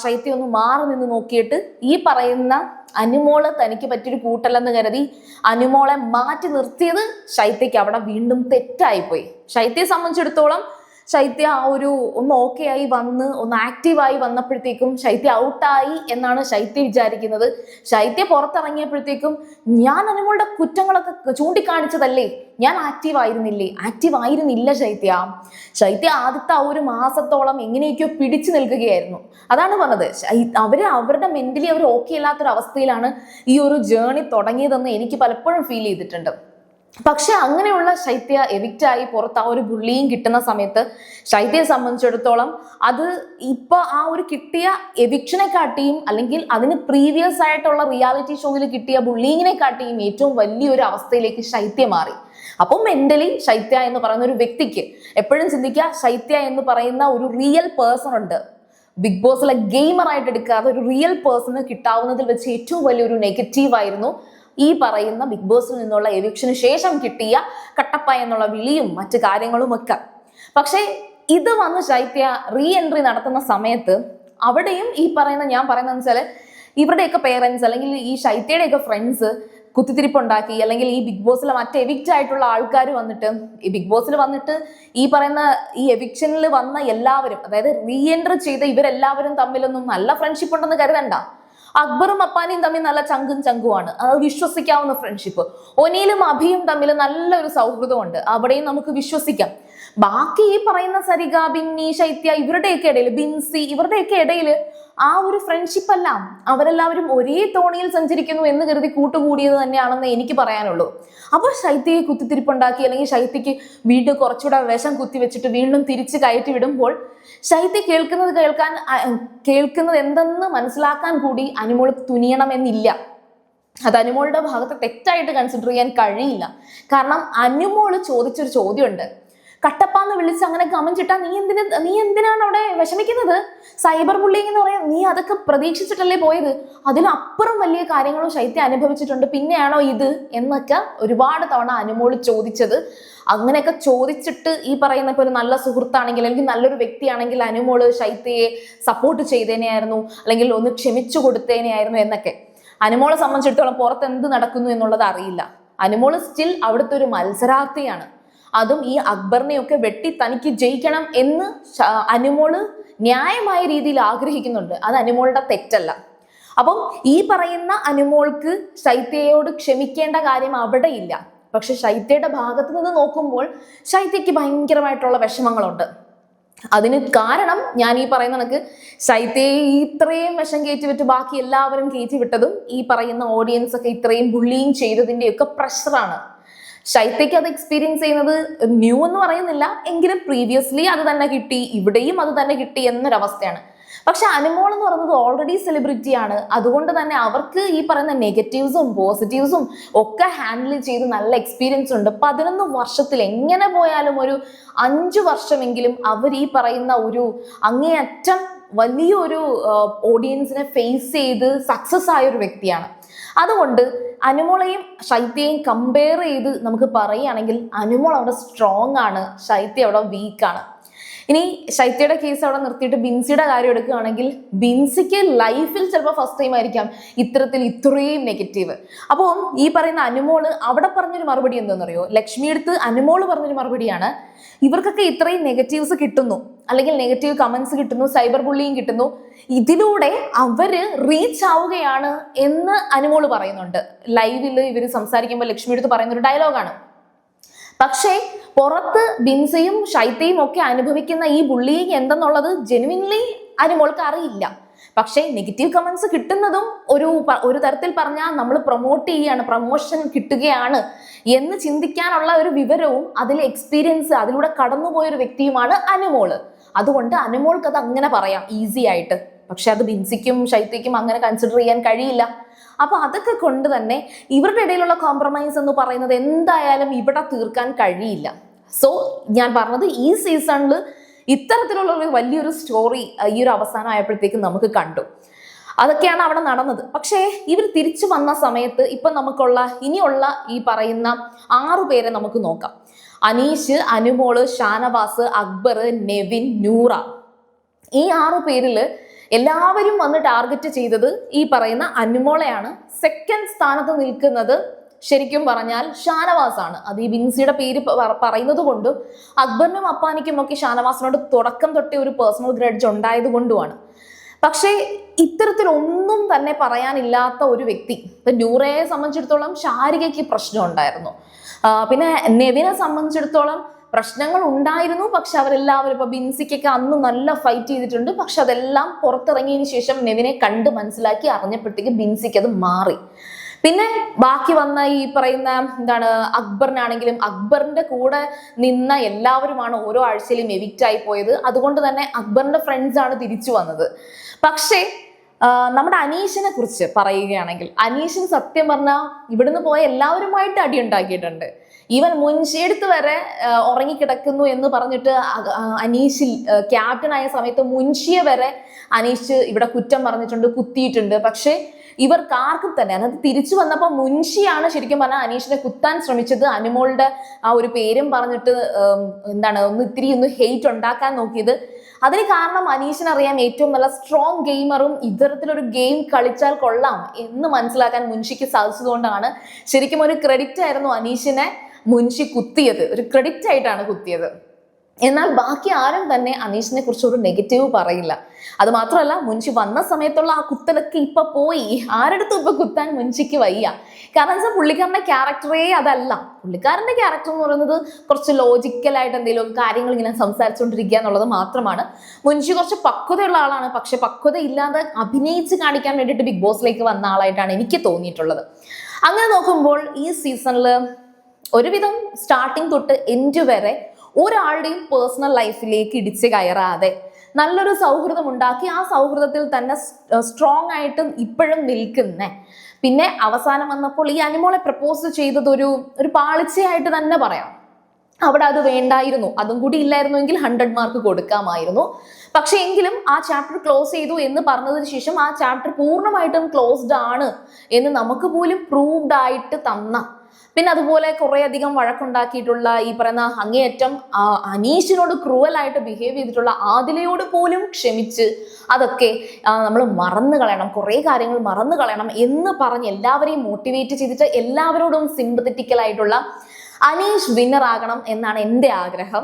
ശൈത്യ ഒന്ന് മാറി നിന്ന് നോക്കിയിട്ട് ഈ പറയുന്ന അനുമോള് തനിക്ക് പറ്റിയൊരു കൂട്ടല്ലെന്ന് കരുതി അനുമോളെ മാറ്റി നിർത്തിയത് ശൈത്യക്ക് അവിടെ വീണ്ടും തെറ്റായിപ്പോയി. ശൈത്യയെ സംബന്ധിച്ചിടത്തോളം ശൈത്യ ആ ഒരു ഒന്ന് ഓക്കെ ആയി വന്ന് ഒന്ന് ആക്റ്റീവായി വന്നപ്പോഴത്തേക്കും ശൈത്യ ഔട്ടായി എന്നാണ് ശൈത്യ വിചാരിക്കുന്നത്. ശൈത്യ പുറത്തിറങ്ങിയപ്പോഴത്തേക്കും ഞാൻ അനുമോളുടെ കുറ്റങ്ങളൊക്കെ ചൂണ്ടിക്കാണിച്ചതല്ലേ, ഞാൻ ആക്റ്റീവ് ആയിരുന്നില്ല ശൈത്യ ആദ്യത്തെ ആ ഒരു മാസത്തോളം എങ്ങനെയൊക്കെയോ പിടിച്ചു നിൽക്കുകയായിരുന്നു. അതാണ് പറഞ്ഞത്, അവരുടെ മെന്റലി അവർ ഓക്കെ അല്ലാത്തൊരു അവസ്ഥയിലാണ് ഈ ഒരു ജേർണി തുടങ്ങിയതെന്ന് എനിക്ക് പലപ്പോഴും ഫീൽ ചെയ്തിട്ടുണ്ട്. പക്ഷെ അങ്ങനെയുള്ള ശൈത്യ എവിക്റ്റായി പുറത്ത് ആ ഒരു ബുള്ളിയും കിട്ടുന്ന സമയത്ത് ശൈത്യയെ സംബന്ധിച്ചിടത്തോളം അത് ഇപ്പൊ ആ ഒരു കിട്ടിയ എവിക്ഷനെ കാട്ടിയും അല്ലെങ്കിൽ അതിന് പ്രീവിയസ് ആയിട്ടുള്ള റിയാലിറ്റി ഷോയിൽ കിട്ടിയ ബുള്ളിങ്ങിനെ കാട്ടിയും ഏറ്റവും വലിയൊരു അവസ്ഥയിലേക്ക് ശൈത്യ മാറി. അപ്പം മെന്റലി ശൈത്യ എന്ന് പറയുന്ന ഒരു വ്യക്തിക്ക് എപ്പോഴും ചിന്തിക്കുക, ശൈത്യ എന്ന് പറയുന്ന ഒരു റിയൽ പേഴ്സൺ ഉണ്ട്. ബിഗ് ബോസിലെ ഗെയിമറായിട്ട് എടുക്കാതെ ഒരു റിയൽ പേഴ്സണ് കിട്ടാവുന്നതിൽ വെച്ച് ഏറ്റവും വലിയൊരു നെഗറ്റീവ് ആയിരുന്നു ഈ പറയുന്ന ബിഗ് ബോസിൽ നിന്നുള്ള എവിക്ഷന് ശേഷം കിട്ടിയ കട്ടപ്പ എന്നുള്ള വിളിയും മറ്റു കാര്യങ്ങളും ഒക്കെ. പക്ഷെ ഇത് വന്ന് ശൈത്യ റീ എൻട്രി നടത്തുന്ന സമയത്ത് അവിടെയും ഈ പറയുന്ന ഞാൻ പറയുന്നത് വെച്ചാൽ ഇവരുടെയൊക്കെ പേരൻസ് അല്ലെങ്കിൽ ഈ ശൈത്യയുടെയൊക്കെ ഫ്രണ്ട്സ് കുത്തിത്തിരിപ്പുണ്ടാക്കി, അല്ലെങ്കിൽ ഈ ബിഗ് ബോസിലെ മറ്റ് എവിക്റ്റ് ആയിട്ടുള്ള ആൾക്കാർ വന്നിട്ട് ഈ ബിഗ് ബോസിൽ വന്നിട്ട് ഈ പറയുന്ന ഈ എവിക്ഷനിൽ വന്ന എല്ലാവരും, അതായത് റീ എൻട്രി ചെയ്ത ഇവരെല്ലാവരും തമ്മിലൊന്നും നല്ല ഫ്രണ്ട്ഷിപ്പ് ഉണ്ടെന്ന് കരുതണ്ട. അക്ബറും അപ്പാനിയും തമ്മിൽ നല്ല ചങ്കുമാണ്, അത് വിശ്വസിക്കാവുന്ന ഫ്രണ്ട്ഷിപ്പ്. ഒനിയിലും അഭിയും തമ്മിൽ നല്ലൊരു സൗഹൃദമുണ്ട്, അവിടെയും നമുക്ക് വിശ്വസിക്കാം. ബാക്കി ഈ പറയുന്ന സരിക, ബിന്നി, ശൈത്യ ഇവരുടെയൊക്കെ ഇടയിൽ, ബിൻസി ഇവരുടെയൊക്കെ ഇടയിൽ ആ ഒരു ഫ്രണ്ട്ഷിപ്പ് അല്ല, അവരെല്ലാവരും ഒരേ തോണിയിൽ സഞ്ചരിക്കുന്നു എന്ന് കരുതി കൂട്ടുകൂടിയത് തന്നെയാണെന്ന് എനിക്ക് പറയാനുള്ളൂ. അപ്പോൾ ശൈത്യയെ കുത്തിത്തിരിപ്പുണ്ടാക്കി അല്ലെങ്കിൽ ശൈത്യക്ക് വീണ്ടും കുറച്ചുകൂടെ വിഷം കുത്തിവെച്ചിട്ട് വീണ്ടും തിരിച്ച് കയറ്റി വിടുമ്പോൾ ശൈത്യ കേൾക്കുന്നത് എന്തെന്ന് മനസ്സിലാക്കാൻ കൂടി അനുമോൾ തുനിയണമെന്നില്ല. അത് അനുമോളുടെ ഭാഗത്ത് തെറ്റായിട്ട് കൺസിഡർ ചെയ്യാൻ കഴിയില്ല. കാരണം അനുമോള് ചോദിച്ചൊരു ചോദ്യമുണ്ട്, കട്ടപ്പാന്ന് വിളിച്ച് അങ്ങനെ കമന്റ് ഇട്ടാ നീ എന്തിനാണ് അവിടെ വിഷമിക്കുന്നത്? സൈബർ ബുള്ളിങ് എന്ന് പറയാൻ നീ അതൊക്കെ പ്രതീക്ഷിച്ചിട്ടല്ലേ പോയത്? അതിനപ്പുറം വലിയ കാര്യങ്ങളും ശൈത്യ അനുഭവിച്ചിട്ടുണ്ട്, പിന്നെയാണോ ഇത് എന്നൊക്കെ ഒരുപാട് തവണ അനുമോള് ചോദിച്ചത്. അങ്ങനെയൊക്കെ ചോദിച്ചിട്ട് ഈ പറയുന്ന ഇപ്പോൾ ഒരു നല്ല സുഹൃത്താണെങ്കിൽ അല്ലെങ്കിൽ നല്ലൊരു വ്യക്തിയാണെങ്കിൽ അനുമോള് ശൈത്യയെ സപ്പോർട്ട് ചെയ്തേനെയായിരുന്നു, അല്ലെങ്കിൽ ഒന്ന് ക്ഷമിച്ചു കൊടുത്തേനെയായിരുന്നു എന്നൊക്കെ. അനുമോളെ സംബന്ധിച്ചിടത്തോളം പുറത്ത് എന്ത് നടക്കുന്നു എന്നുള്ളത് അറിയില്ല. അനുമോള് സ്റ്റിൽ അവിടുത്തെ ഒരു മത്സരാർത്ഥിയാണ്. അതും ഈ അക്ബറിനെയൊക്കെ വെട്ടി തനിക്ക് ജയിക്കണം എന്ന് അനുമോള് ന്യായമായ രീതിയിൽ ആഗ്രഹിക്കുന്നുണ്ട്. അത് അനുമോളുടെ തെറ്റല്ല. അപ്പം ഈ പറയുന്ന അനുമോൾക്ക് ശൈത്യയോട് ക്ഷമിക്കേണ്ട കാര്യം അവിടെ ഇല്ല. പക്ഷെ ശൈത്യയുടെ ഭാഗത്ത് നിന്ന് നോക്കുമ്പോൾ ശൈത്യക്ക് ഭയങ്കരമായിട്ടുള്ള വിഷമങ്ങളുണ്ട്. അതിന് കാരണം ഞാൻ ഈ പറയുന്ന കണക്ക് ശൈത്യയെ ഇത്രയും വിഷം കയറ്റി വിട്ട് ബാക്കി എല്ലാവരും കയറ്റി വിട്ടതും ഈ പറയുന്ന ഓഡിയൻസ് ഒക്കെ ഇത്രയും ബുള്ളിങ് ചെയ്തതിന്റെ ഒക്കെ പ്രഷറാണ്. ശൈത്യക്ക് അത് എക്സ്പീരിയൻസ് ചെയ്യുന്നത് ന്യൂ എന്ന് പറയുന്നില്ല, എങ്കിലും പ്രീവിയസ്ലി അത് തന്നെ കിട്ടി, ഇവിടെയും അത് തന്നെ കിട്ടി എന്നൊരവസ്ഥയാണ്. പക്ഷെ അനുമോൾ എന്ന് പറയുന്നത് ഓൾറെഡി സെലിബ്രിറ്റിയാണ്. അതുകൊണ്ട് തന്നെ അവർക്ക് ഈ പറയുന്ന നെഗറ്റീവ്സും പോസിറ്റീവ്സും ഒക്കെ ഹാൻഡിൽ ചെയ്ത് നല്ല എക്സ്പീരിയൻസ് ഉണ്ട്. 11 വർഷത്തിൽ എങ്ങനെ പോയാലും ഒരു 5 വർഷമെങ്കിലും അവർ ഈ പറയുന്ന ഒരു അങ്ങേയറ്റം വലിയൊരു ഓഡിയൻസിനെ ഫേസ് ചെയ്ത് സക്സസ് ആയ ഒരു വ്യക്തിയാണ്. അതുകൊണ്ട് അനുമോളെയും ശൈത്യയെയും കമ്പയർ ചെയ്ത് നമുക്ക് പറയുകയാണെങ്കിൽ അനുമോൾ അവിടെ സ്ട്രോങ് ആണ്, ശൈത്യ അവിടെ വീക്കാണ്. ഇനി ശൈത്യയുടെ കേസ് അവിടെ നിർത്തിയിട്ട് ബിൻസിയുടെ കാര്യം എടുക്കുകയാണെങ്കിൽ ബിൻസിക്ക് ലൈഫിൽ ചിലപ്പോൾ ഫസ്റ്റ് ടൈം ആയിരിക്കാം ഇത്രയും നെഗറ്റീവ്. അപ്പോൾ ഈ പറയുന്ന അനുമോള് അവിടെ പറഞ്ഞൊരു മറുപടി എന്താണെന്നറിയോ? ലക്ഷ്മി എടുത്ത് അനുമോള് പറഞ്ഞൊരു മറുപടിയാണ്, ഇവർക്കൊക്കെ ഇത്രയും നെഗറ്റീവ്സ് കിട്ടുന്നു, അല്ലെങ്കിൽ നെഗറ്റീവ് കമന്റ്സ് കിട്ടുന്നു, സൈബർ ബുള്ളിങ് കിട്ടുന്നു, ഇതിലൂടെ അവര് റീച്ച് ആവുകയാണ് എന്ന് അനുമോള് പറയുന്നുണ്ട്. ലൈവിൽ ഇവർ സംസാരിക്കുമ്പോൾ ലക്ഷ്മി എടുത്ത് പറയുന്ന ഒരു ഡയലോഗാണ്. പക്ഷേ പുറത്ത് ബിൻസയും ശൈത്യയും ഒക്കെ അനുഭവിക്കുന്ന ഈ ബുള്ളിങ് എന്തെന്നുള്ളത് ജെനുവിൻലി അനുമോൾക്ക് അറിയില്ല. പക്ഷേ നെഗറ്റീവ് കമന്റ്സ് കിട്ടുന്നതും ഒരു തരത്തിൽ പറഞ്ഞാൽ നമ്മൾ പ്രൊമോട്ട് ചെയ്യാണ്, പ്രൊമോഷൻ കിട്ടുകയാണ് എന്ന് ചിന്തിക്കാനുള്ള ഒരു വിവരവും അതിലെ എക്സ്പീരിയൻസ് അതിലൂടെ കടന്നുപോയൊരു വ്യക്തിയുമാണ് അനുമോള്. അതുകൊണ്ട് അനുമോൾക്ക് അത് അങ്ങനെ പറയാം ഈസി ആയിട്ട്. പക്ഷെ അത് ബിൻസിക്കും ശൈത്യക്കും അങ്ങനെ കൺസിഡർ ചെയ്യാൻ കഴിയില്ല. അപ്പൊ അതൊക്കെ കൊണ്ട് തന്നെ ഇവരുടെ ഇടയിലുള്ള കോംപ്രമൈസ് എന്ന് പറയുന്നത് എന്തായാലും ഇവിടെ തീർക്കാൻ കഴിയില്ല. സോ ഞാൻ പറഞ്ഞത് ഈ സീസണിൽ ഇത്തരത്തിലുള്ള ഒരു വലിയൊരു സ്റ്റോറി ഈ ഒരു അവസാനം ആയപ്പോഴത്തേക്കും നമുക്ക് കണ്ടു. അതൊക്കെയാണ് അവിടെ നടന്നത്. പക്ഷേ ഇവർ തിരിച്ചു വന്ന സമയത്ത് ഇപ്പൊ നമുക്കുള്ള ഇനിയുള്ള ഈ പറയുന്ന 6 പേരെ നമുക്ക് നോക്കാം. അനീഷ്, അനുമോള്, ഷാനവാസ്, അക്ബർ, നെവിൻ, നൂറ. ഈ 6 പേരില് എല്ലാവരും വന്ന് ടാർഗറ്റ് ചെയ്തത് ഈ പറയുന്ന അനുമോളെയാണ്. സെക്കൻഡ് സ്ഥാനത്ത് നിൽക്കുന്നത് ശരിക്കും പറഞ്ഞാൽ ഷാനവാസ് ആണ്. അത് ഈ ബിൻസിയുടെ പേര് പറയുന്നത് കൊണ്ടും അക്ബറിനും അപ്പാനിക്കും ഒക്കെ ഷാനവാസിനോട് തുടക്കം തൊട്ടേ ഒരു പേഴ്സണൽ ഗ്രഡ്ജ് ഉണ്ടായത് കൊണ്ടുമാണ്. പക്ഷേ ഇത്തരത്തിലൊന്നും തന്നെ പറയാനില്ലാത്ത ഒരു വ്യക്തി. ഇപ്പൊ നൂറയെ സംബന്ധിച്ചിടത്തോളം ശാരികയ്ക്ക് പ്രശ്നം ഉണ്ടായിരുന്നു. പിന്നെ നെവിനെ സംബന്ധിച്ചിടത്തോളം പ്രശ്നങ്ങൾ ഉണ്ടായിരുന്നു. പക്ഷെ അവരെല്ലാവരും ഇപ്പൊ ബിൻസിക്കൊക്കെ അന്ന് നല്ല ഫൈറ്റ് ചെയ്തിട്ടുണ്ട്. പക്ഷെ അതെല്ലാം പുറത്തിറങ്ങിയതിന് ശേഷം നെവിനെ കണ്ട് മനസ്സിലാക്കി അറിഞ്ഞപ്പോഴത്തേക്ക് ബിൻസിക്ക് അത് മാറി. പിന്നെ ബാക്കി വന്ന ഈ പറയുന്ന അക്ബറിനാണെങ്കിലും അക്ബറിന്റെ കൂടെ നിന്ന എല്ലാവരുമാണ് ഓരോ ആഴ്ചയിലും എവിക്റ്റ് ആയി പോയത്. അതുകൊണ്ട് തന്നെ അക്ബറിന്റെ ഫ്രണ്ട്സ് ആണ് തിരിച്ചു വന്നത്. പക്ഷേ നമ്മുടെ അനീഷിനെ കുറിച്ച് പറയുകയാണെങ്കിൽ അനീഷിന് സത്യം പറഞ്ഞാൽ ഇവിടുന്ന് പോയ എല്ലാവരുമായിട്ട് അടി ഉണ്ടാക്കിയിട്ടുണ്ട്. ഈവൻ മുൻഷിയെടുത്ത് വരെ ഉറങ്ങിക്കിടക്കുന്നു എന്ന് പറഞ്ഞിട്ട് അനീഷിൽ ക്യാപ്റ്റൻ ആയ സമയത്ത് മുൻഷിയെ വരെ അനീഷ് ഇവിടെ കുറ്റം പറഞ്ഞിട്ടുണ്ട്, കുത്തിയിട്ടുണ്ട്. പക്ഷെ ഇവർക്ക് ആർക്കും തന്നെ അതായത് തിരിച്ചു വന്നപ്പോൾ മുൻഷിയാണ് ശരിക്കും പറഞ്ഞാൽ അനീഷിനെ കുത്താൻ ശ്രമിച്ചത്. അനുമോളുടെ ആ ഒരു പേരും പറഞ്ഞിട്ട് ഇത്തിരി ഹെയ്റ്റ് ഉണ്ടാക്കാൻ നോക്കിയത്. അതിന് കാരണം അനീഷിനറിയാം ഏറ്റവും നല്ല സ്ട്രോങ് ഗെയിമറും ഇത്തരത്തിലൊരു ഗെയിം കളിച്ചാൽ കൊള്ളാം എന്ന് മനസ്സിലാക്കാൻ മുൻഷിക്ക് സാധിച്ചതുകൊണ്ടാണ്. ശരിക്കും ഒരു ക്രെഡിറ്റ് ആയിരുന്നു അനീഷിനെ മുൻഷി കുത്തിയത്, ഒരു ക്രെഡിറ്റ് ആയിട്ടാണ് കുത്തിയത്. എന്നാൽ ബാക്കി ആരും തന്നെ അനീഷിനെ കുറിച്ച് ഒരു നെഗറ്റീവ് പറയില്ല. അത് മാത്രമല്ല മുൻഷി വന്ന സമയത്തുള്ള ആ കുത്തലൊക്കെ ഇപ്പൊ പോയി, ആരെടുത്തും ഇപ്പൊ കുത്താൻ മുൻഷിക്ക് വയ്യ. കാരണം വെച്ചാൽ പുള്ളിക്കാരന്റെ ക്യാരക്ടറേ അതല്ല. പുള്ളിക്കാരന്റെ ക്യാരക്ടർ എന്ന് പറയുന്നത് കുറച്ച് ലോജിക്കലായിട്ട് എന്തെങ്കിലും കാര്യങ്ങൾ ഇങ്ങനെ സംസാരിച്ചുകൊണ്ടിരിക്കുക എന്നുള്ളത് മാത്രമാണ്. മുൻഷി കുറച്ച് പക്വതയുള്ള ആളാണ്. പക്ഷെ പക്വത ഇല്ലാതെ അഭിനയിച്ച് കാണിക്കാൻ വേണ്ടിയിട്ട് ബിഗ് ബോസിലേക്ക് വന്ന ആളായിട്ടാണ് എനിക്ക് തോന്നിയിട്ടുള്ളത്. അങ്ങനെ നോക്കുമ്പോൾ ഈ സീസണിൽ ഒരുവിധം സ്റ്റാർട്ടിങ് തൊട്ട് എൻഡ് വരെ ഒരാളുടെയും പേഴ്സണൽ ലൈഫിലേക്ക് ഇടിച്ച് കയറാതെ നല്ലൊരു സൗഹൃദം ഉണ്ടാക്കി ആ സൗഹൃദത്തിൽ തന്നെ സ്ട്രോങ് ആയിട്ട് ഇപ്പോഴും നിൽക്കുന്നേ. പിന്നെ അവസാനം വന്നപ്പോൾ ഈ അനുമോളെ പ്രപ്പോസ് ചെയ്തത് ഒരു പാളിച്ചയായിട്ട് തന്നെ പറയാം. അവിടെ അത് വേണ്ടായിരുന്നു, അതും കൂടി ഇല്ലായിരുന്നുവെങ്കിൽ 100 മാർക്ക് കൊടുക്കാമായിരുന്നു. പക്ഷെ എങ്കിലും ആ ചാപ്റ്റർ ക്ലോസ് ചെയ്തു എന്ന് പറഞ്ഞതിന് ശേഷം ആ ചാപ്റ്റർ പൂർണ്ണമായിട്ടും ക്ലോസ്ഡ് ആണ് എന്ന് നമുക്ക് പോലും പ്രൂവ്ഡ് ആയിട്ട് തന്ന, പിന്നെ അതുപോലെ കുറെ അധികം വഴക്കുണ്ടാക്കിയിട്ടുള്ള ഈ പറയുന്ന അങ്ങേയറ്റം അനീഷിനോട് ക്രൂവലായിട്ട് ബിഹേവ് ചെയ്തിട്ടുള്ള ആദിലയോട് പോലും ക്ഷമിച്ച് അതൊക്കെ നമ്മൾ മറന്നു കളയണം, കുറെ കാര്യങ്ങൾ മറന്നു കളയണം എന്ന് പറഞ്ഞ് എല്ലാവരെയും മോട്ടിവേറ്റ് ചെയ്തിട്ട് എല്ലാവരോടും സിമ്പത്തറ്റിക്കലായിട്ടുള്ള അനീഷ് വിന്നർ ആകണം എന്നാണ് എൻ്റെ ആഗ്രഹം.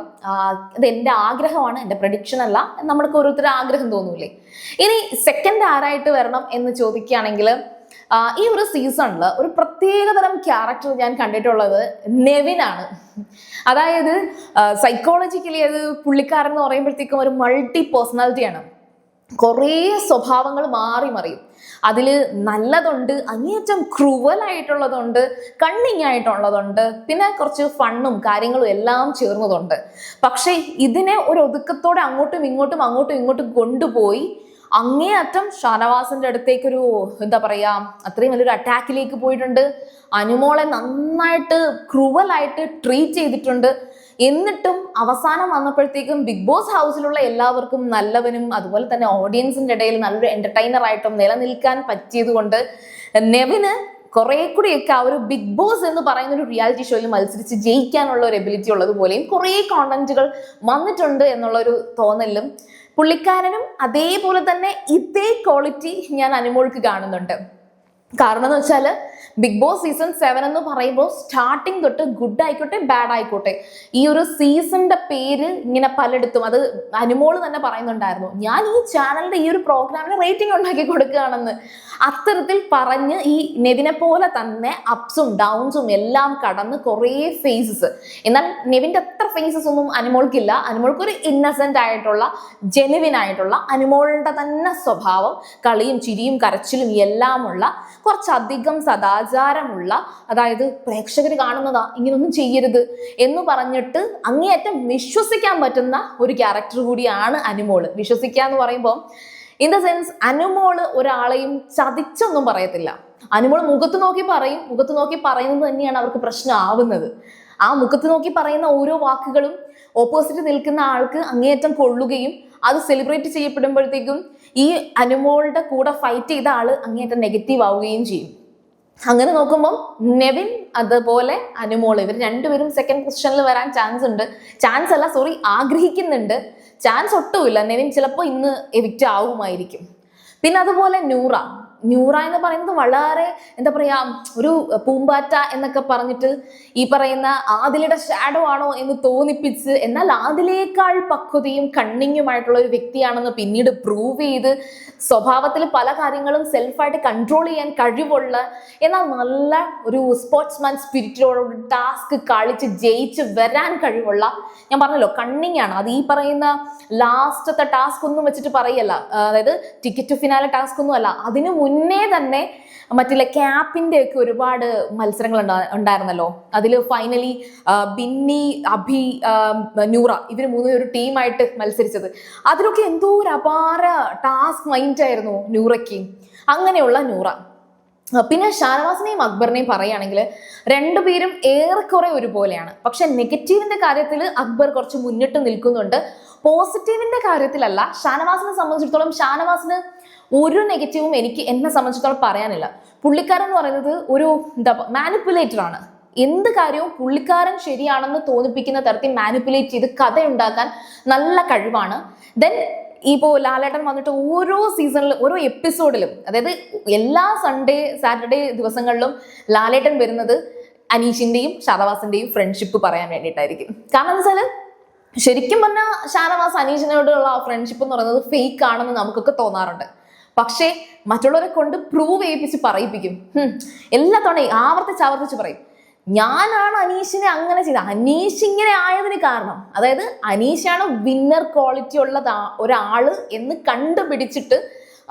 ഇത് എൻ്റെ ആഗ്രഹമാണ്, എൻ്റെ പ്രഡിക്ഷൻ അല്ല. നമ്മൾക്ക് ഓരോരുത്തരുടെ ആഗ്രഹം തോന്നൂലേ. ഇനി സെക്കൻഡ് ആരായിട്ട് വരണം എന്ന് ചോദിക്കുകയാണെങ്കിൽ, ഈ ഒരു സീസണിൽ ഒരു പ്രത്യേകതരം ക്യാരക്ടർ ഞാൻ കണ്ടിട്ടുള്ളത് നെവിനാണ്. അതായത് സൈക്കോളജിക്കലി അത് പുള്ളിക്കാരൻ എന്ന് പറയുമ്പോഴത്തേക്കും ഒരു മൾട്ടി പേഴ്സണാലിറ്റിയാണ്. കുറേ സ്വഭാവങ്ങൾ മാറി മറിയും. അതിൽ നല്ലതുണ്ട്, അങ്ങേയറ്റം ക്രൂവലായിട്ടുള്ളതുണ്ട്, കണ്ണിങ് ആയിട്ടുള്ളതുണ്ട്, പിന്നെ കുറച്ച് ഫണ്ണും കാര്യങ്ങളും എല്ലാം ചേർന്നതുണ്ട്. പക്ഷെ ഇതിനെ ഒരു ഒതുക്കത്തോടെ അങ്ങോട്ടും ഇങ്ങോട്ടും കൊണ്ടുപോയി അങ്ങേയറ്റം ഷാനവാസിന്റെ അടുത്തേക്കൊരു എന്താ പറയാ, അത്രയും വലിയൊരു അറ്റാക്കിലേക്ക് പോയിട്ടുണ്ട്. അനുമോളെ നന്നായിട്ട് ക്രൂവലായിട്ട് ട്രീറ്റ് ചെയ്തിട്ടുണ്ട്. എന്നിട്ടും അവസാനം വന്നപ്പോഴത്തേക്കും ബിഗ് ബോസ് ഹൗസിലുള്ള എല്ലാവർക്കും നല്ലവനും അതുപോലെ തന്നെ ഓഡിയൻസിന്റെ ഇടയിൽ നല്ലൊരു എന്റർടൈനർ ആയിട്ടും നിലനിൽക്കാൻ പറ്റിയത് കൊണ്ട് നെവിന് കുറെ കൂടിയൊക്കെ ആ ഒരു ബിഗ് ബോസ് എന്ന് പറയുന്ന ഒരു റിയാലിറ്റി ഷോയിൽ മത്സരിച്ച് ജയിക്കാനുള്ള ഒരു എബിലിറ്റി ഉള്ളതുപോലെയും കുറേ കോണ്ടന്റുകൾ വന്നിട്ടുണ്ട് എന്നുള്ളൊരു തോന്നലും പുള്ളിക്കാരനും അതേപോലെ തന്നെ ഇതേ ക്വാളിറ്റി ഞാൻ അനുമോൾക്ക് കാണുന്നുണ്ട്. കാരണം എന്ന് വെച്ചാൽ ബിഗ് ബോസ് സീസൺ 7 എന്ന് പറയുമ്പോൾ സ്റ്റാർട്ടിങ് തൊട്ട് ഗുഡ് ആയിക്കോട്ടെ ബാഡ് ആയിക്കോട്ടെ ഈ ഒരു സീസണിന്റെ പേര് ഇങ്ങനെ പലയിടത്തും, അത് അനുമോള് തന്നെ പറയുന്നുണ്ടായിരുന്നു, ഞാൻ ഈ ചാനലിന്റെ ഈ ഒരു പ്രോഗ്രാമിന് റേറ്റിംഗ് ഉണ്ടാക്കി കൊടുക്കുകയാണെന്ന്. അത്തരത്തിൽ പറഞ്ഞ് ഈ നെവിനെ പോലെ തന്നെ അപ്സും ഡൗൺസും എല്ലാം കടന്ന് കുറേ ഫേസസ്. എന്നാൽ നെവിന്റെ അത്ര ഫേസസ് ഒന്നും അനുമോൾക്കില്ല. അനുമോൾക്ക് ഒരു ഇന്നസെന്റ് ആയിട്ടുള്ള ജെനുവിൻ ആയിട്ടുള്ള അനുമോളുടെ തന്നെ സ്വഭാവം, കളിയും ചിരിയും കരച്ചിലും എല്ലാമുള്ള കുറച്ചധികം സദാചാരമുള്ള, അതായത് പ്രേക്ഷകർ കാണുന്നതാ ഇങ്ങനൊന്നും ചെയ്യരുത് എന്ന് പറഞ്ഞിട്ട് അങ്ങേയറ്റം വിശ്വസിക്കാൻ പറ്റുന്ന ഒരു ക്യാരക്ടർ കൂടിയാണ് അനുമോള്. വിശ്വസിക്കുക എന്ന് പറയുമ്പോൾ ഇൻ ദ സെൻസ് അനുമോള് ഒരാളെയും ചതിച്ചൊന്നും പറയത്തില്ല. അനുമോള് മുഖത്ത് നോക്കി പറയും, മുഖത്ത് നോക്കി പറയുന്നത് തന്നെയാണ് അവർക്ക് പ്രശ്നമാവുന്നത്. ആ മുഖത്ത് നോക്കി പറയുന്ന ഓരോ വാക്കുകളും ഓപ്പോസിറ്റ് നിൽക്കുന്ന ആൾക്ക് അങ്ങേയറ്റം കൊള്ളുകയും അത് സെലിബ്രേറ്റ് ചെയ്യപ്പെടുമ്പോഴത്തേക്കും ഈ അനുമോളുടെ കൂടെ ഫൈറ്റ് ചെയ്ത ആള് അങ്ങേയറ്റം നെഗറ്റീവ് ആവുകയും ചെയ്യും. അങ്ങനെ നോക്കുമ്പോൾ നെവിൻ അതുപോലെ അനുമോള് ഇവർ രണ്ടുപേരും സെക്കൻഡ് പൊസിഷനിൽ വരാൻ ആഗ്രഹിക്കുന്നുണ്ട്. ചാൻസ് ഒട്ടുമില്ല. നെവിൻ ചിലപ്പോൾ ഇന്ന് എവിക്റ്റ് ആവുമായിരിക്കും. പിന്നെ അതുപോലെ ന്യൂറ എന്ന് പറയുന്നത് വളരെ എന്താ പറയാ, ഒരു പൂമ്പാറ്റ എന്നൊക്കെ പറഞ്ഞിട്ട് ഈ പറയുന്ന ആദിലയുടെ ഷാഡോ ആണോ എന്ന് തോന്നിപ്പിച്ച്, എന്നാൽ ആദിലേക്കാൾ പക്വതയും കണ്ണിങ്ങുമായിട്ടുള്ള ഒരു വ്യക്തിയാണെന്ന് പിന്നീട് പ്രൂവ് ചെയ്ത് സ്വഭാവത്തിൽ പല കാര്യങ്ങളും സെൽഫായിട്ട് കൺട്രോൾ ചെയ്യാൻ കഴിവുള്ള, എന്നാൽ നല്ല ഒരു സ്പോർട്സ്മാൻ സ്പിരിറ്റിനോട് ടാസ്ക് കളിച്ച് ജയിച്ച് വരാൻ കഴിവുള്ള, ഞാൻ പറഞ്ഞല്ലോ കണ്ണിങ് ആണ്. അത് ഈ പറയുന്ന ലാസ്റ്റത്തെ ടാസ്ക് ഒന്നും വെച്ചിട്ട് പറയല്ല, അതായത് ടിക്കറ്റ് ടു ഫിനാലെ ടാസ്ക് ഒന്നും അല്ല, അതിനു മുന്നേ തന്നെ മറ്റുള്ള ക്യാപ്പിന്റെ ഒക്കെ ഒരുപാട് മത്സരങ്ങൾ ഉണ്ടായിരുന്നല്ലോ. അതിൽ ഫൈനലി ബിന്നി, അഭി, ന്യൂറ ഇവർ മൂന്നും ഒരു ടീമായിട്ട് മത്സരിച്ചത്. അതിലൊക്കെ എന്തോ ഒരു അപാര ടാസ്ക് മൈൻഡ് ആയിരുന്നു ന്യൂറയ്ക്ക്. അങ്ങനെയുള്ള ന്യൂറ. പിന്നെ ഷാനവാസിനെയും അക്ബറിനെയും പറയുകയാണെങ്കിൽ രണ്ടുപേരും ഏറെക്കുറെ ഒരുപോലെയാണ്. പക്ഷെ നെഗറ്റീവിന്റെ കാര്യത്തിൽ അക്ബർ കുറച്ച് മുന്നിട്ട് നിൽക്കുന്നുണ്ട്. പോസിറ്റീവിന്റെ കാര്യത്തിലല്ല. ഷാനവാസിനെ സംബന്ധിച്ചിടത്തോളം ഷാനവാസിന് ഒരു നെഗറ്റീവും എന്നെ സംബന്ധിച്ചിടത്തോളം പറയാനില്ല. പുള്ളിക്കാരൻ എന്ന് പറയുന്നത് ഒരു മാനിപ്പുലേറ്റർ ആണ്. എന്ത് കാര്യവും പുള്ളിക്കാരൻ ശരിയാണെന്ന് തോന്നിപ്പിക്കുന്ന തരത്തിൽ മാനിപ്പുലേറ്റ് ചെയ്ത് കഥ ഉണ്ടാക്കാൻ നല്ല കഴിവാണ്. ദെൻ ഇപ്പോൾ ലാലേട്ടൻ വന്നിട്ട് ഓരോ സീസണിലും ഓരോ എപ്പിസോഡിലും, അതായത് എല്ലാ സൺഡേ സാറ്റർഡേ ദിവസങ്ങളിലും ലാലേട്ടൻ വരുന്നത് അനീഷിന്റെയും ഷാനവാസിന്റെയും ഫ്രണ്ട്ഷിപ്പ് പറയാൻ വേണ്ടിയിട്ടായിരിക്കും. കാരണം എന്താ വെച്ചാൽ ശരിക്കും പറഞ്ഞാൽ ഷാനവാസ് അനീഷിനോടുള്ള ആ ഫ്രണ്ട്ഷിപ്പ് എന്ന് പറയുന്നത് ഫേക്ക് ആണെന്ന് നമുക്കൊക്കെ തോന്നാറുണ്ട്. പക്ഷേ മറ്റുള്ളവരെ കൊണ്ട് പ്രൂവ് ചെയ്യിപ്പിച്ച് പറയിപ്പിക്കും. എല്ലാ തവണയും ആവർത്തിച്ച് പറയും, ഞാനാണ് അനീഷിനെ അങ്ങനെ ചെയ്തത്, അനീഷ് ഇങ്ങനെ ആയതിന് കാരണം, അതായത് അനീഷാണ് വിന്നർ ക്വാളിറ്റി ഉള്ള ഒരാള് എന്ന് കണ്ടുപിടിച്ചിട്ട്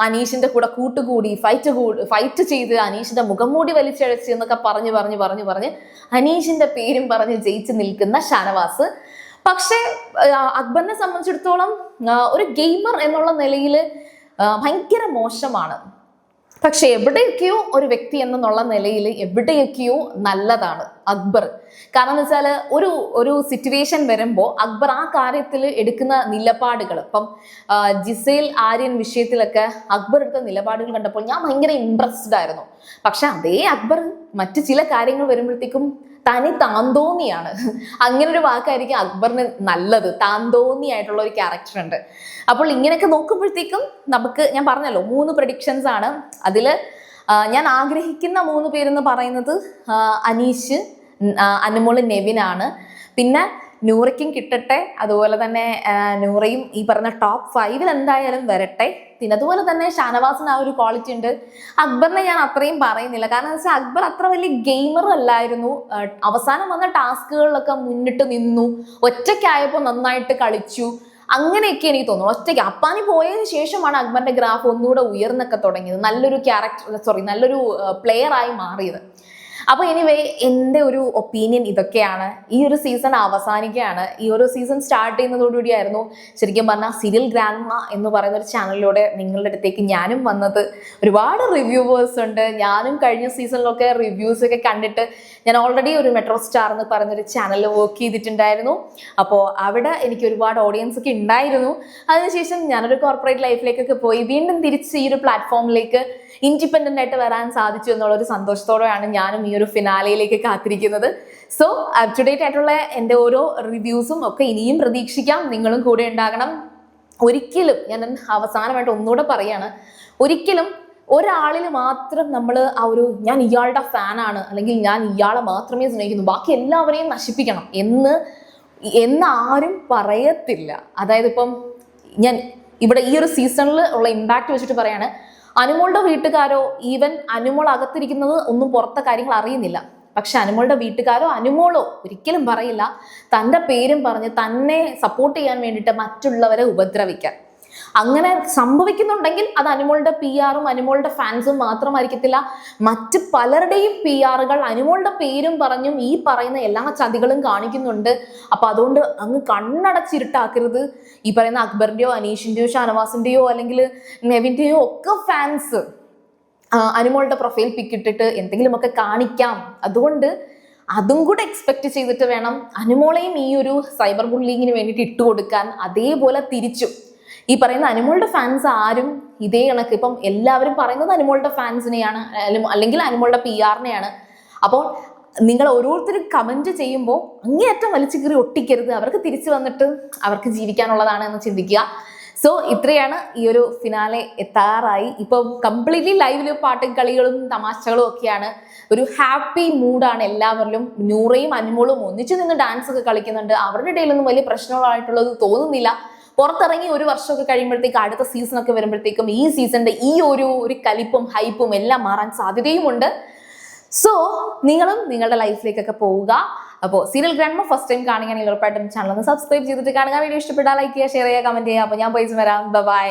അനീഷിന്റെ കൂടെ കൂട്ടുകൂടി ഫൈറ്റ് ചെയ്ത് അനീഷിന്റെ മുഖം മൂടി വലിച്ചഴച്ച് എന്നൊക്കെ പറഞ്ഞ് അനീഷിന്റെ പേരും പറഞ്ഞ് ജയിച്ച് നിൽക്കുന്ന ഷാനവാസ്. പക്ഷെ അക്ബറിനെ സംബന്ധിച്ചിടത്തോളം ഒരു ഗെയിമർ എന്നുള്ള നിലയിൽ ഭയങ്കര മോശമാണ്. പക്ഷെ എവിടെയൊക്കെയോ ഒരു വ്യക്തി എന്നുള്ള നിലയിൽ എവിടെയൊക്കെയോ നല്ലതാണ് അക്ബർ. കാരണം എന്ന് വെച്ചാൽ ഒരു സിറ്റുവേഷൻ വരുമ്പോൾ അക്ബർ ആ കാര്യത്തിൽ എടുക്കുന്ന നിലപാടുകൾ, ഇപ്പം ജിസേൽ ആര്യൻ വിഷയത്തിലൊക്കെ അക്ബർ എടുത്ത നിലപാടുകൾ കണ്ടപ്പോൾ ഞാൻ ഭയങ്കര ഇംപ്രസ്ഡ് ആയിരുന്നു. പക്ഷെ അതേ അക്ബർ മറ്റു ചില കാര്യങ്ങൾ വരുമ്പോഴത്തേക്കും താന്തോന്നിയാണ്. അങ്ങനെ ഒരു വാക്കായിരിക്കും അക്ബറിന് നല്ലത്. താന്തോന്നിയായിട്ടുള്ള ഒരു ക്യാരക്ടർ ഉണ്ട്. അപ്പോൾ ഇങ്ങനെയൊക്കെ നോക്കുമ്പോഴത്തേക്കും നമുക്ക്, ഞാൻ പറഞ്ഞല്ലോ 3 പ്രഡിക്ഷൻസ് ആണ്. അതിൽ ഞാൻ ആഗ്രഹിക്കുന്ന 3 പേരെന്ന് പറയുന്നത് അനീഷ്, അനുമോള് നെവിനാണ്. പിന്നെ നൂറയ്ക്കും കിട്ടട്ടെ, അതുപോലെ തന്നെ നൂറയും ഈ പറഞ്ഞ ടോപ്പ് 5 എന്തായാലും വരട്ടെ. പിന്നെ അതുപോലെ തന്നെ ഷാനവാസിന് ആ ഒരു ക്വാളിറ്റി ഉണ്ട്. അക്ബറിനെ ഞാൻ അത്രയും പറയുന്നില്ല, കാരണം എന്താ വെച്ചാൽ അക്ബർ അത്ര വലിയ ഗെയിമർ അല്ലായിരുന്നു. അവസാനം വന്ന ടാസ്കുകളിലൊക്കെ മുന്നിട്ട് നിന്നു, ഒറ്റയ്ക്കായപ്പോൾ നന്നായിട്ട് കളിച്ചു, അങ്ങനെയൊക്കെ എനിക്ക് തോന്നുന്നു. ഒറ്റയ്ക്ക് അപ്പാനി പോയതിനു ശേഷമാണ് അക്ബറിന്റെ ഗ്രാഫ് ഒന്നുകൂടെ ഉയർന്നൊക്കെ തുടങ്ങിയത്, നല്ലൊരു നല്ലൊരു പ്ലെയർ ആയി മാറിയത്. അപ്പൊ എനിവേ എൻ്റെ ഒരു ഒപ്പീനിയൻ ഇതൊക്കെയാണ്. ഈ ഒരു സീസൺ അവസാനിക്കുകയാണ്. ഈ ഒരു സീസൺ സ്റ്റാർട്ട് ചെയ്യുന്നതോടുകൂടിയായിരുന്നു ശരിക്കും പറഞ്ഞാൽ സീരിയൽ ഗ്രാൻഡ്മ എന്ന് പറയുന്ന ഒരു ചാനലിലൂടെ നിങ്ങളുടെ അടുത്തേക്ക് ഞാനും വന്നത്. ഒരുപാട് റിവ്യൂവേഴ്സ് ഉണ്ട്. ഞാനും കഴിഞ്ഞ സീസണിലൊക്കെ റിവ്യൂസ് ഒക്കെ കണ്ടിട്ട് ഞാൻ ഓൾറെഡി ഒരു മെട്രോ സ്റ്റാർ എന്ന് പറയുന്നൊരു ചാനലിൽ വർക്ക് ചെയ്തിട്ടുണ്ടായിരുന്നു. അപ്പോൾ അവിടെ എനിക്ക് ഒരുപാട് ഓഡിയൻസ് ഒക്കെ ഉണ്ടായിരുന്നു. അതിനുശേഷം ഞാനൊരു കോർപ്പറേറ്റ് ലൈഫിലേക്കൊക്കെ പോയി വീണ്ടും തിരിച്ച് ഈ ഒരു പ്ലാറ്റ്ഫോമിലേക്ക് ഇൻഡിപെൻഡന്റ് ആയിട്ട് വരാൻ സാധിച്ചു എന്നുള്ളൊരു സന്തോഷത്തോടെയാണ് ഞാനും ഈ ഒരു ഫിനാലയിലേക്ക് കാത്തിരിക്കുന്നത്. സോ അപ് ടു ഡേറ്റ് ആയിട്ടുള്ള എൻ്റെ ഓരോ റിവ്യൂസും ഒക്കെ ഇനിയും പ്രതീക്ഷിക്കാം. നിങ്ങളും കൂടെ ഉണ്ടാകണം. ഒരിക്കലും ഞാൻ അവസാനമായിട്ട് ഒന്നുകൂടെ പറയാണ്, ഒരിക്കലും ഒരാളിൽ മാത്രം നമ്മൾ ആ ഒരു ഞാൻ ഇയാളുടെ ഫാനാണ് അല്ലെങ്കിൽ ഞാൻ ഇയാളെ മാത്രമേ സ്നേഹിക്കുന്നു ബാക്കി എല്ലാവരെയും നശിപ്പിക്കണം എന്ന് ആരും പറയത്തില്ല. അതായത് ഇപ്പം ഞാൻ ഇവിടെ ഈ ഒരു സീസണിൽ ഉള്ള ഇമ്പാക്ട് വെച്ചിട്ട് പറയാണ്, അനുമോളുടെ വീട്ടുകാരോ ഈവൻ അനുമോൾ അകത്തിരിക്കുന്നത് ഒന്നും പുറത്തെ കാര്യങ്ങൾ അറിയുന്നില്ല. പക്ഷെ അനുമോളുടെ വീട്ടുകാരോ അനുമോളോ ഒരിക്കലും പറയില്ല തൻ്റെ പേരും പറഞ്ഞ് തന്നെ സപ്പോർട്ട് ചെയ്യാൻ വേണ്ടിയിട്ട് മറ്റുള്ളവരെ ഉപദ്രവിക്കാൻ. അങ്ങനെ സംഭവിക്കുന്നുണ്ടെങ്കിൽ അത് അനുമോളുടെ PR-ഉം അനുമോളുടെ ഫാൻസും മാത്രമായിരിക്കത്തില്ല, മറ്റ് പലരുടെയും PR-കൾ അനുമോളുടെ പേരും പറഞ്ഞും ഈ പറയുന്ന എല്ലാ ചതികളും കാണിക്കുന്നുണ്ട്. അപ്പൊ അതുകൊണ്ട് അങ്ങ് കണ്ണടച്ചിരുട്ടാക്കരുത്. ഈ പറയുന്ന അക്ബറിന്റെയോ അനീഷിന്റെയോ ഷാനവാസിന്റെയോ അല്ലെങ്കിൽ നെവിന്റെയോ ഒക്കെ ഫാൻസ് അനുമോളുടെ പ്രൊഫൈൽ പിക്കിട്ടിട്ട് എന്തെങ്കിലുമൊക്കെ കാണിക്കാം. അതുകൊണ്ട് അതും കൂടെ എക്സ്പെക്ട് ചെയ്തിട്ട് വേണം അനുമോളെയും ഈ ഒരു സൈബർ ബുള്ളിങ്ങിന് വേണ്ടിയിട്ട് ഇട്ടുകൊടുക്കാൻ. അതേപോലെ തിരിച്ചു ഈ പറയുന്ന അനുമോളുടെ ഫാൻസ് ആരും ഇതേ കണക്ക് ഇപ്പം എല്ലാവരും പറയുന്നത് അനുമോളുടെ ഫാൻസിനെയാണ് അല്ലെങ്കിൽ അനുമോളുടെ PR-നെയാണ്. അപ്പോൾ നിങ്ങൾ ഓരോരുത്തരും കമന്റ് ചെയ്യുമ്പോൾ അങ്ങേയറ്റം വലിച്ചു കീറി ഒട്ടിക്കരുത്. അവർക്ക് തിരിച്ചു വന്നിട്ട് അവർക്ക് ജീവിക്കാനുള്ളതാണ് എന്ന് ചിന്തിക്കുക. സോ ഇത്രയാണ് ഈ ഒരു ഫിനാലെ എത്താറായി. ഇപ്പം കംപ്ലീറ്റ്ലി ലൈവില് പാട്ടും കളികളും തമാശകളും ഒക്കെയാണ്. ഒരു ഹാപ്പി മൂഡാണ് എല്ലാവരിലും. നൂറയും അനുമോളും ഒന്നിച്ചു നിന്ന് ഡാൻസ് ഒക്കെ കളിക്കുന്നുണ്ട്. അവരുടെ ഇടയിലൊന്നും വലിയ പ്രശ്നങ്ങളായിട്ടുള്ളത് തോന്നുന്നില്ല. പുറത്തിറങ്ങി ഒരു വർഷമൊക്കെ കഴിയുമ്പോഴത്തേക്ക് അടുത്ത സീസണൊക്കെ വരുമ്പോഴത്തേക്കും ഈ സീസണിന്റെ ഈ ഒരു കലിപ്പും ഹൈപ്പും എല്ലാം മാറാൻ സാധ്യതയുമുണ്ട്. സോ നിങ്ങളും നിങ്ങളുടെ ലൈഫിലേക്കൊക്കെ പോവുക. അപ്പോൾ സീരിയൽ ഗ്രാൻഡ്മ ഫസ്റ്റ് ടൈം കാണുകയാണെങ്കിൽ ഉറപ്പായിട്ടും ചാനൽ ഒന്ന് സബ്സ്ക്രൈബ് ചെയ്തിട്ട് കാണുക. വീഡിയോ ഇഷ്ടപ്പെട്ടാൽ ലൈക്ക് ചെയ്യുക, ഷെയർ ചെയ്യുക, കമന്റ് ചെയ്യുക. അപ്പോൾ ഞാൻ പോയി വരാം. ബൈ.